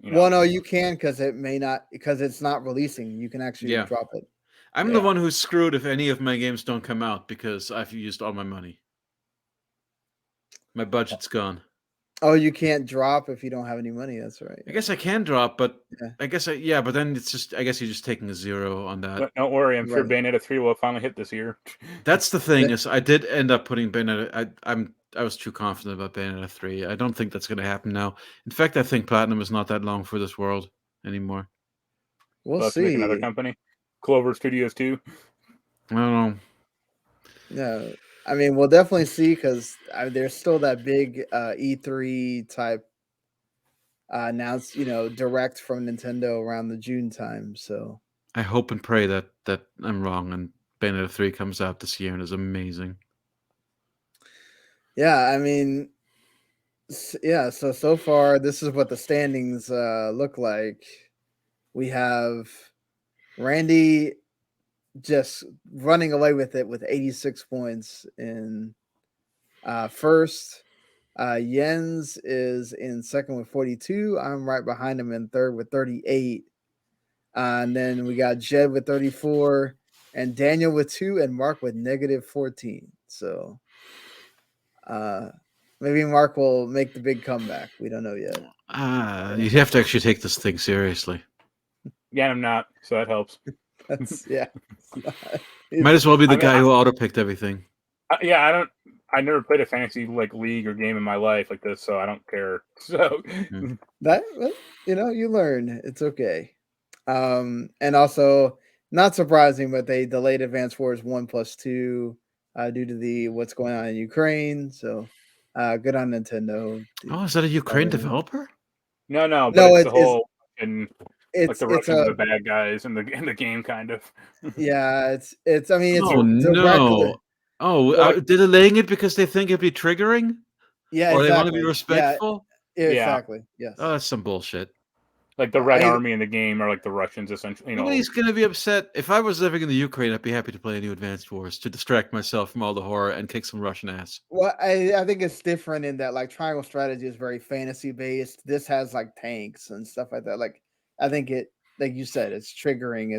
Well, no, you can because it's not releasing. You can actually drop it. I'm the one who's screwed if any of my games don't come out because I've used all my money. My budget's gone. Oh, you can't drop if you don't have any money. That's right. I guess I can drop, but I guess but then it's just I guess you're just taking a 0 on that. But don't worry, I'm sure Bayonetta 3 will finally hit this year. That's the thing is I did end up putting Bayonetta. I was too confident about Bayonetta 3. I don't think that's going to happen now. In fact, I think Platinum is not that long for this world anymore. We'll see. Make another company, Clover Studios 2. I don't know. No, I mean we'll definitely see because there's still that big E3 type announced, direct from Nintendo around the June time. So I hope and pray that I'm wrong and Bayonetta 3 comes out this year and is amazing. Yeah, I mean, so far this is what the standings look like. We have Randy just running away with it with 86 points in first. Jens is in second with 42. I'm right behind him in third with 38. And then we got Jed with 34 and Daniel with 2 and Mark with negative 14. So maybe Mark will make the big comeback. We don't know yet. You have to actually take this thing seriously. Yeah, I'm not, so that helps. Might as well be the guy who auto-picked everything. I never played a fantasy like league or game in my life like this, so I don't care. So that you learn. It's okay. And also not surprising, but they delayed Advance Wars 1+2 due to what's going on in Ukraine. So Good on Nintendo. Oh, is that a Ukraine developer? No, but No, it's the whole and like it's the Russians are the bad guys in the game, kind of. yeah, it's. I mean, it's Oh directly. no! Oh, Well, they're delaying it because they think it'd be triggering, Yeah, or they want to be exactly. respectful. Yeah, Yeah. exactly. Yes. Oh, that's some bullshit. like the I Red mean- Army in the game are like the Russians, essentially. Nobody's gonna be upset. If I was living in the Ukraine, I'd be happy to play a new Advanced Wars to distract myself from all the horror and kick some Russian ass. Well, I think it's different in that like Triangle Strategy is very fantasy based. This has like tanks and stuff like that. Like I think it, like you said, it's triggering.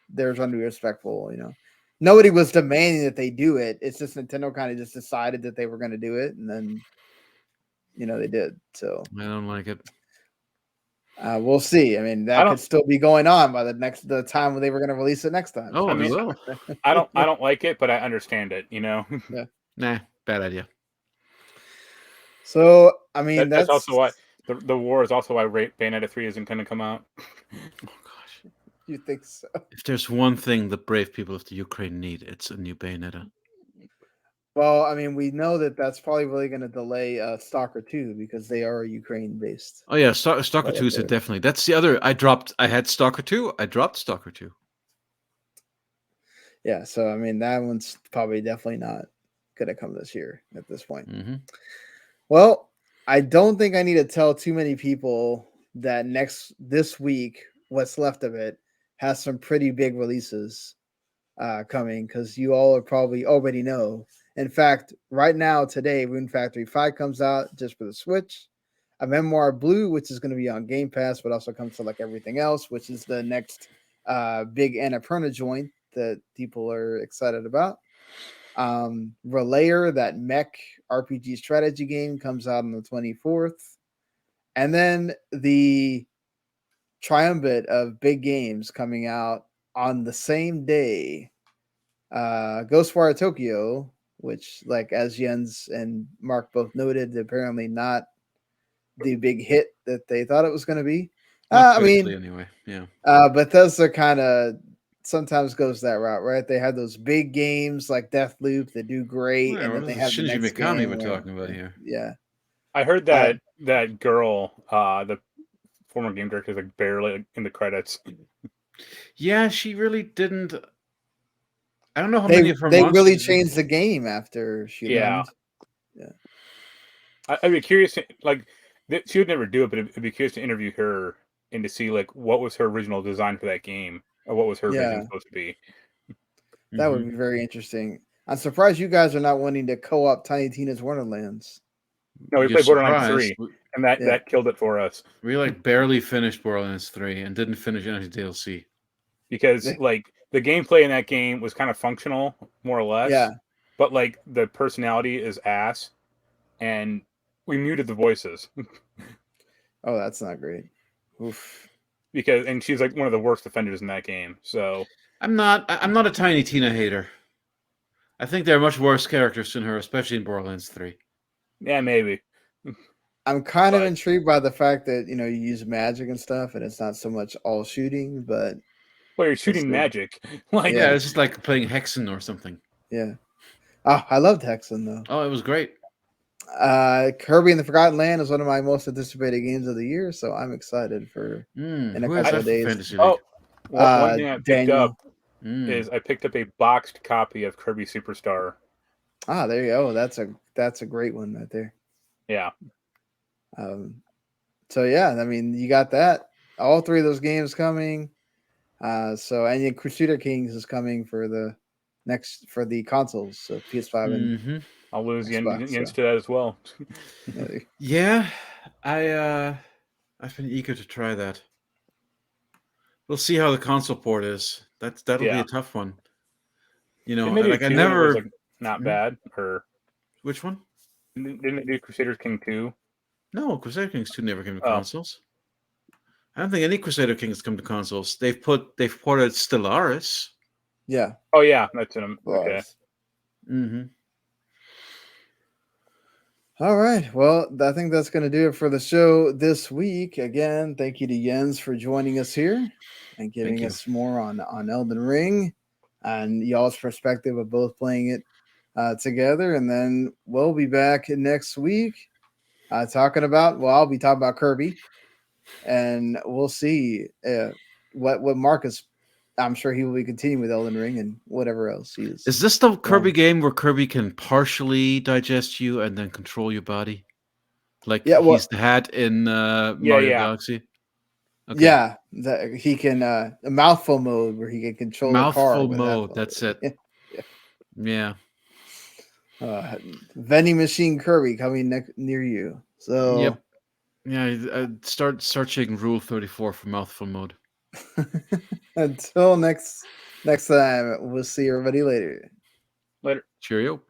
They're trying to be respectful. Nobody was demanding that they do it. It's just Nintendo kind of just decided that they were going to do it, and then they did. So I don't like it. we'll see. I mean, that could still be going on by the time they were going to release it next time. Oh, I mean, they will. I don't like it, but I understand it. Yeah. Nah, bad idea. So I mean, that's also why the war is also why Bayonetta 3 isn't going to come out. Oh gosh, you think so? If there's one thing the brave people of the Ukraine need, it's a new Bayonetta. Well, I mean, we know that that's probably really going to delay Stalker 2 because they are Ukraine based. Oh yeah, Stalker 2 is definitely. That's the other. I had Stalker 2. I dropped Stalker 2. Yeah, so I mean, that one's probably definitely not going to come this year at this point. Mm-hmm. Well, I don't think I need to tell too many people that this week, what's left of it, has some pretty big releases coming because you all probably already know. In fact, right now, today, Rune Factory 5 comes out just for the Switch. A Memoir Blue, which is going to be on Game Pass, but also comes to like everything else, which is the next big Annapurna joint that people are excited about. Relayer, that mech RPG strategy game, comes out on the 24th. And then the triumvirate of big games coming out on the same day. Ghostwire Tokyo, which, like as Jens and Marc both noted, apparently not the big hit that they thought it was going to be. I mean, anyway, yeah. Bethesda kind of sometimes goes that route, right? They have those big games like Deathloop that do great, and then they have Shinji the next Mikami game we're talking about here. Yeah, I heard that that girl, the former game director, is like barely in the credits. Yeah, she really didn't. I don't know how they many of her. They really changed the game after she left. Yeah. I'd be curious. Like, she would never do it, but it'd be curious to interview her and to see like what was her original design for that game, or what was her vision supposed to be. That would be very interesting. I'm surprised you guys are not wanting to co-op Tiny Tina's Wonderlands. No, we played Borderlands 3, and that killed it for us. We like barely finished Borderlands 3 and didn't finish any DLC because like the gameplay in that game was kind of functional, more or less. Yeah. But like the personality is ass, and we muted the voices. Oh, that's not great. Oof. And she's like one of the worst offenders in that game. So I'm not a Tiny Tina hater. I think there are much worse characters than her, especially in Borderlands 3. Yeah, maybe. I'm kind of intrigued by the fact that you use magic and stuff, and it's not so much all shooting, but you're shooting magic. Like it's just like playing Hexen or something. Yeah. Oh, I loved Hexen though. Oh, it was great. Kirby and the Forgotten Land is one of my most anticipated games of the year, so I'm excited for in a couple of days. Oh, one thing I picked up is I picked up a boxed copy of Kirby Superstar. Ah, there you go. That's a great one right there. Yeah. So yeah, I mean, you got that. All three of those games coming. And Crusader Kings is coming for the consoles, so PS5 and I'll lose Jens to that as well. Yeah, I've been eager to try that. We'll see how the console port is. That'll be a tough one. Like I never was, like, not bad. Or which one? Didn't it do Crusader King 2? No, Crusader Kings 2 never came to consoles. I don't think any Crusader Kings come to consoles. They've ported Stellaris. Yeah. Oh yeah, that's in them. Okay. All right. Well, I think that's going to do it for the show this week. Again, thank you to Jens for joining us here and giving us more on Elden Ring and y'all's perspective of both playing it together, and then we'll be back next week talking about. Well, I'll be talking about Kirby, and we'll see what Marcus. I'm sure he will be continuing with Elden Ring and whatever else he is. Is this the Kirby game where Kirby can partially digest you and then control your body? Like he's the hat in Mario Galaxy? Okay. Yeah, he can a mouthful mode where he can control the car. Mouthful mode, that's it. Yeah. Vending machine Kirby coming near you. So yep. Yeah, start searching Rule 34 for mouthful mode. Until next time, we'll see everybody later. Later. Cheerio.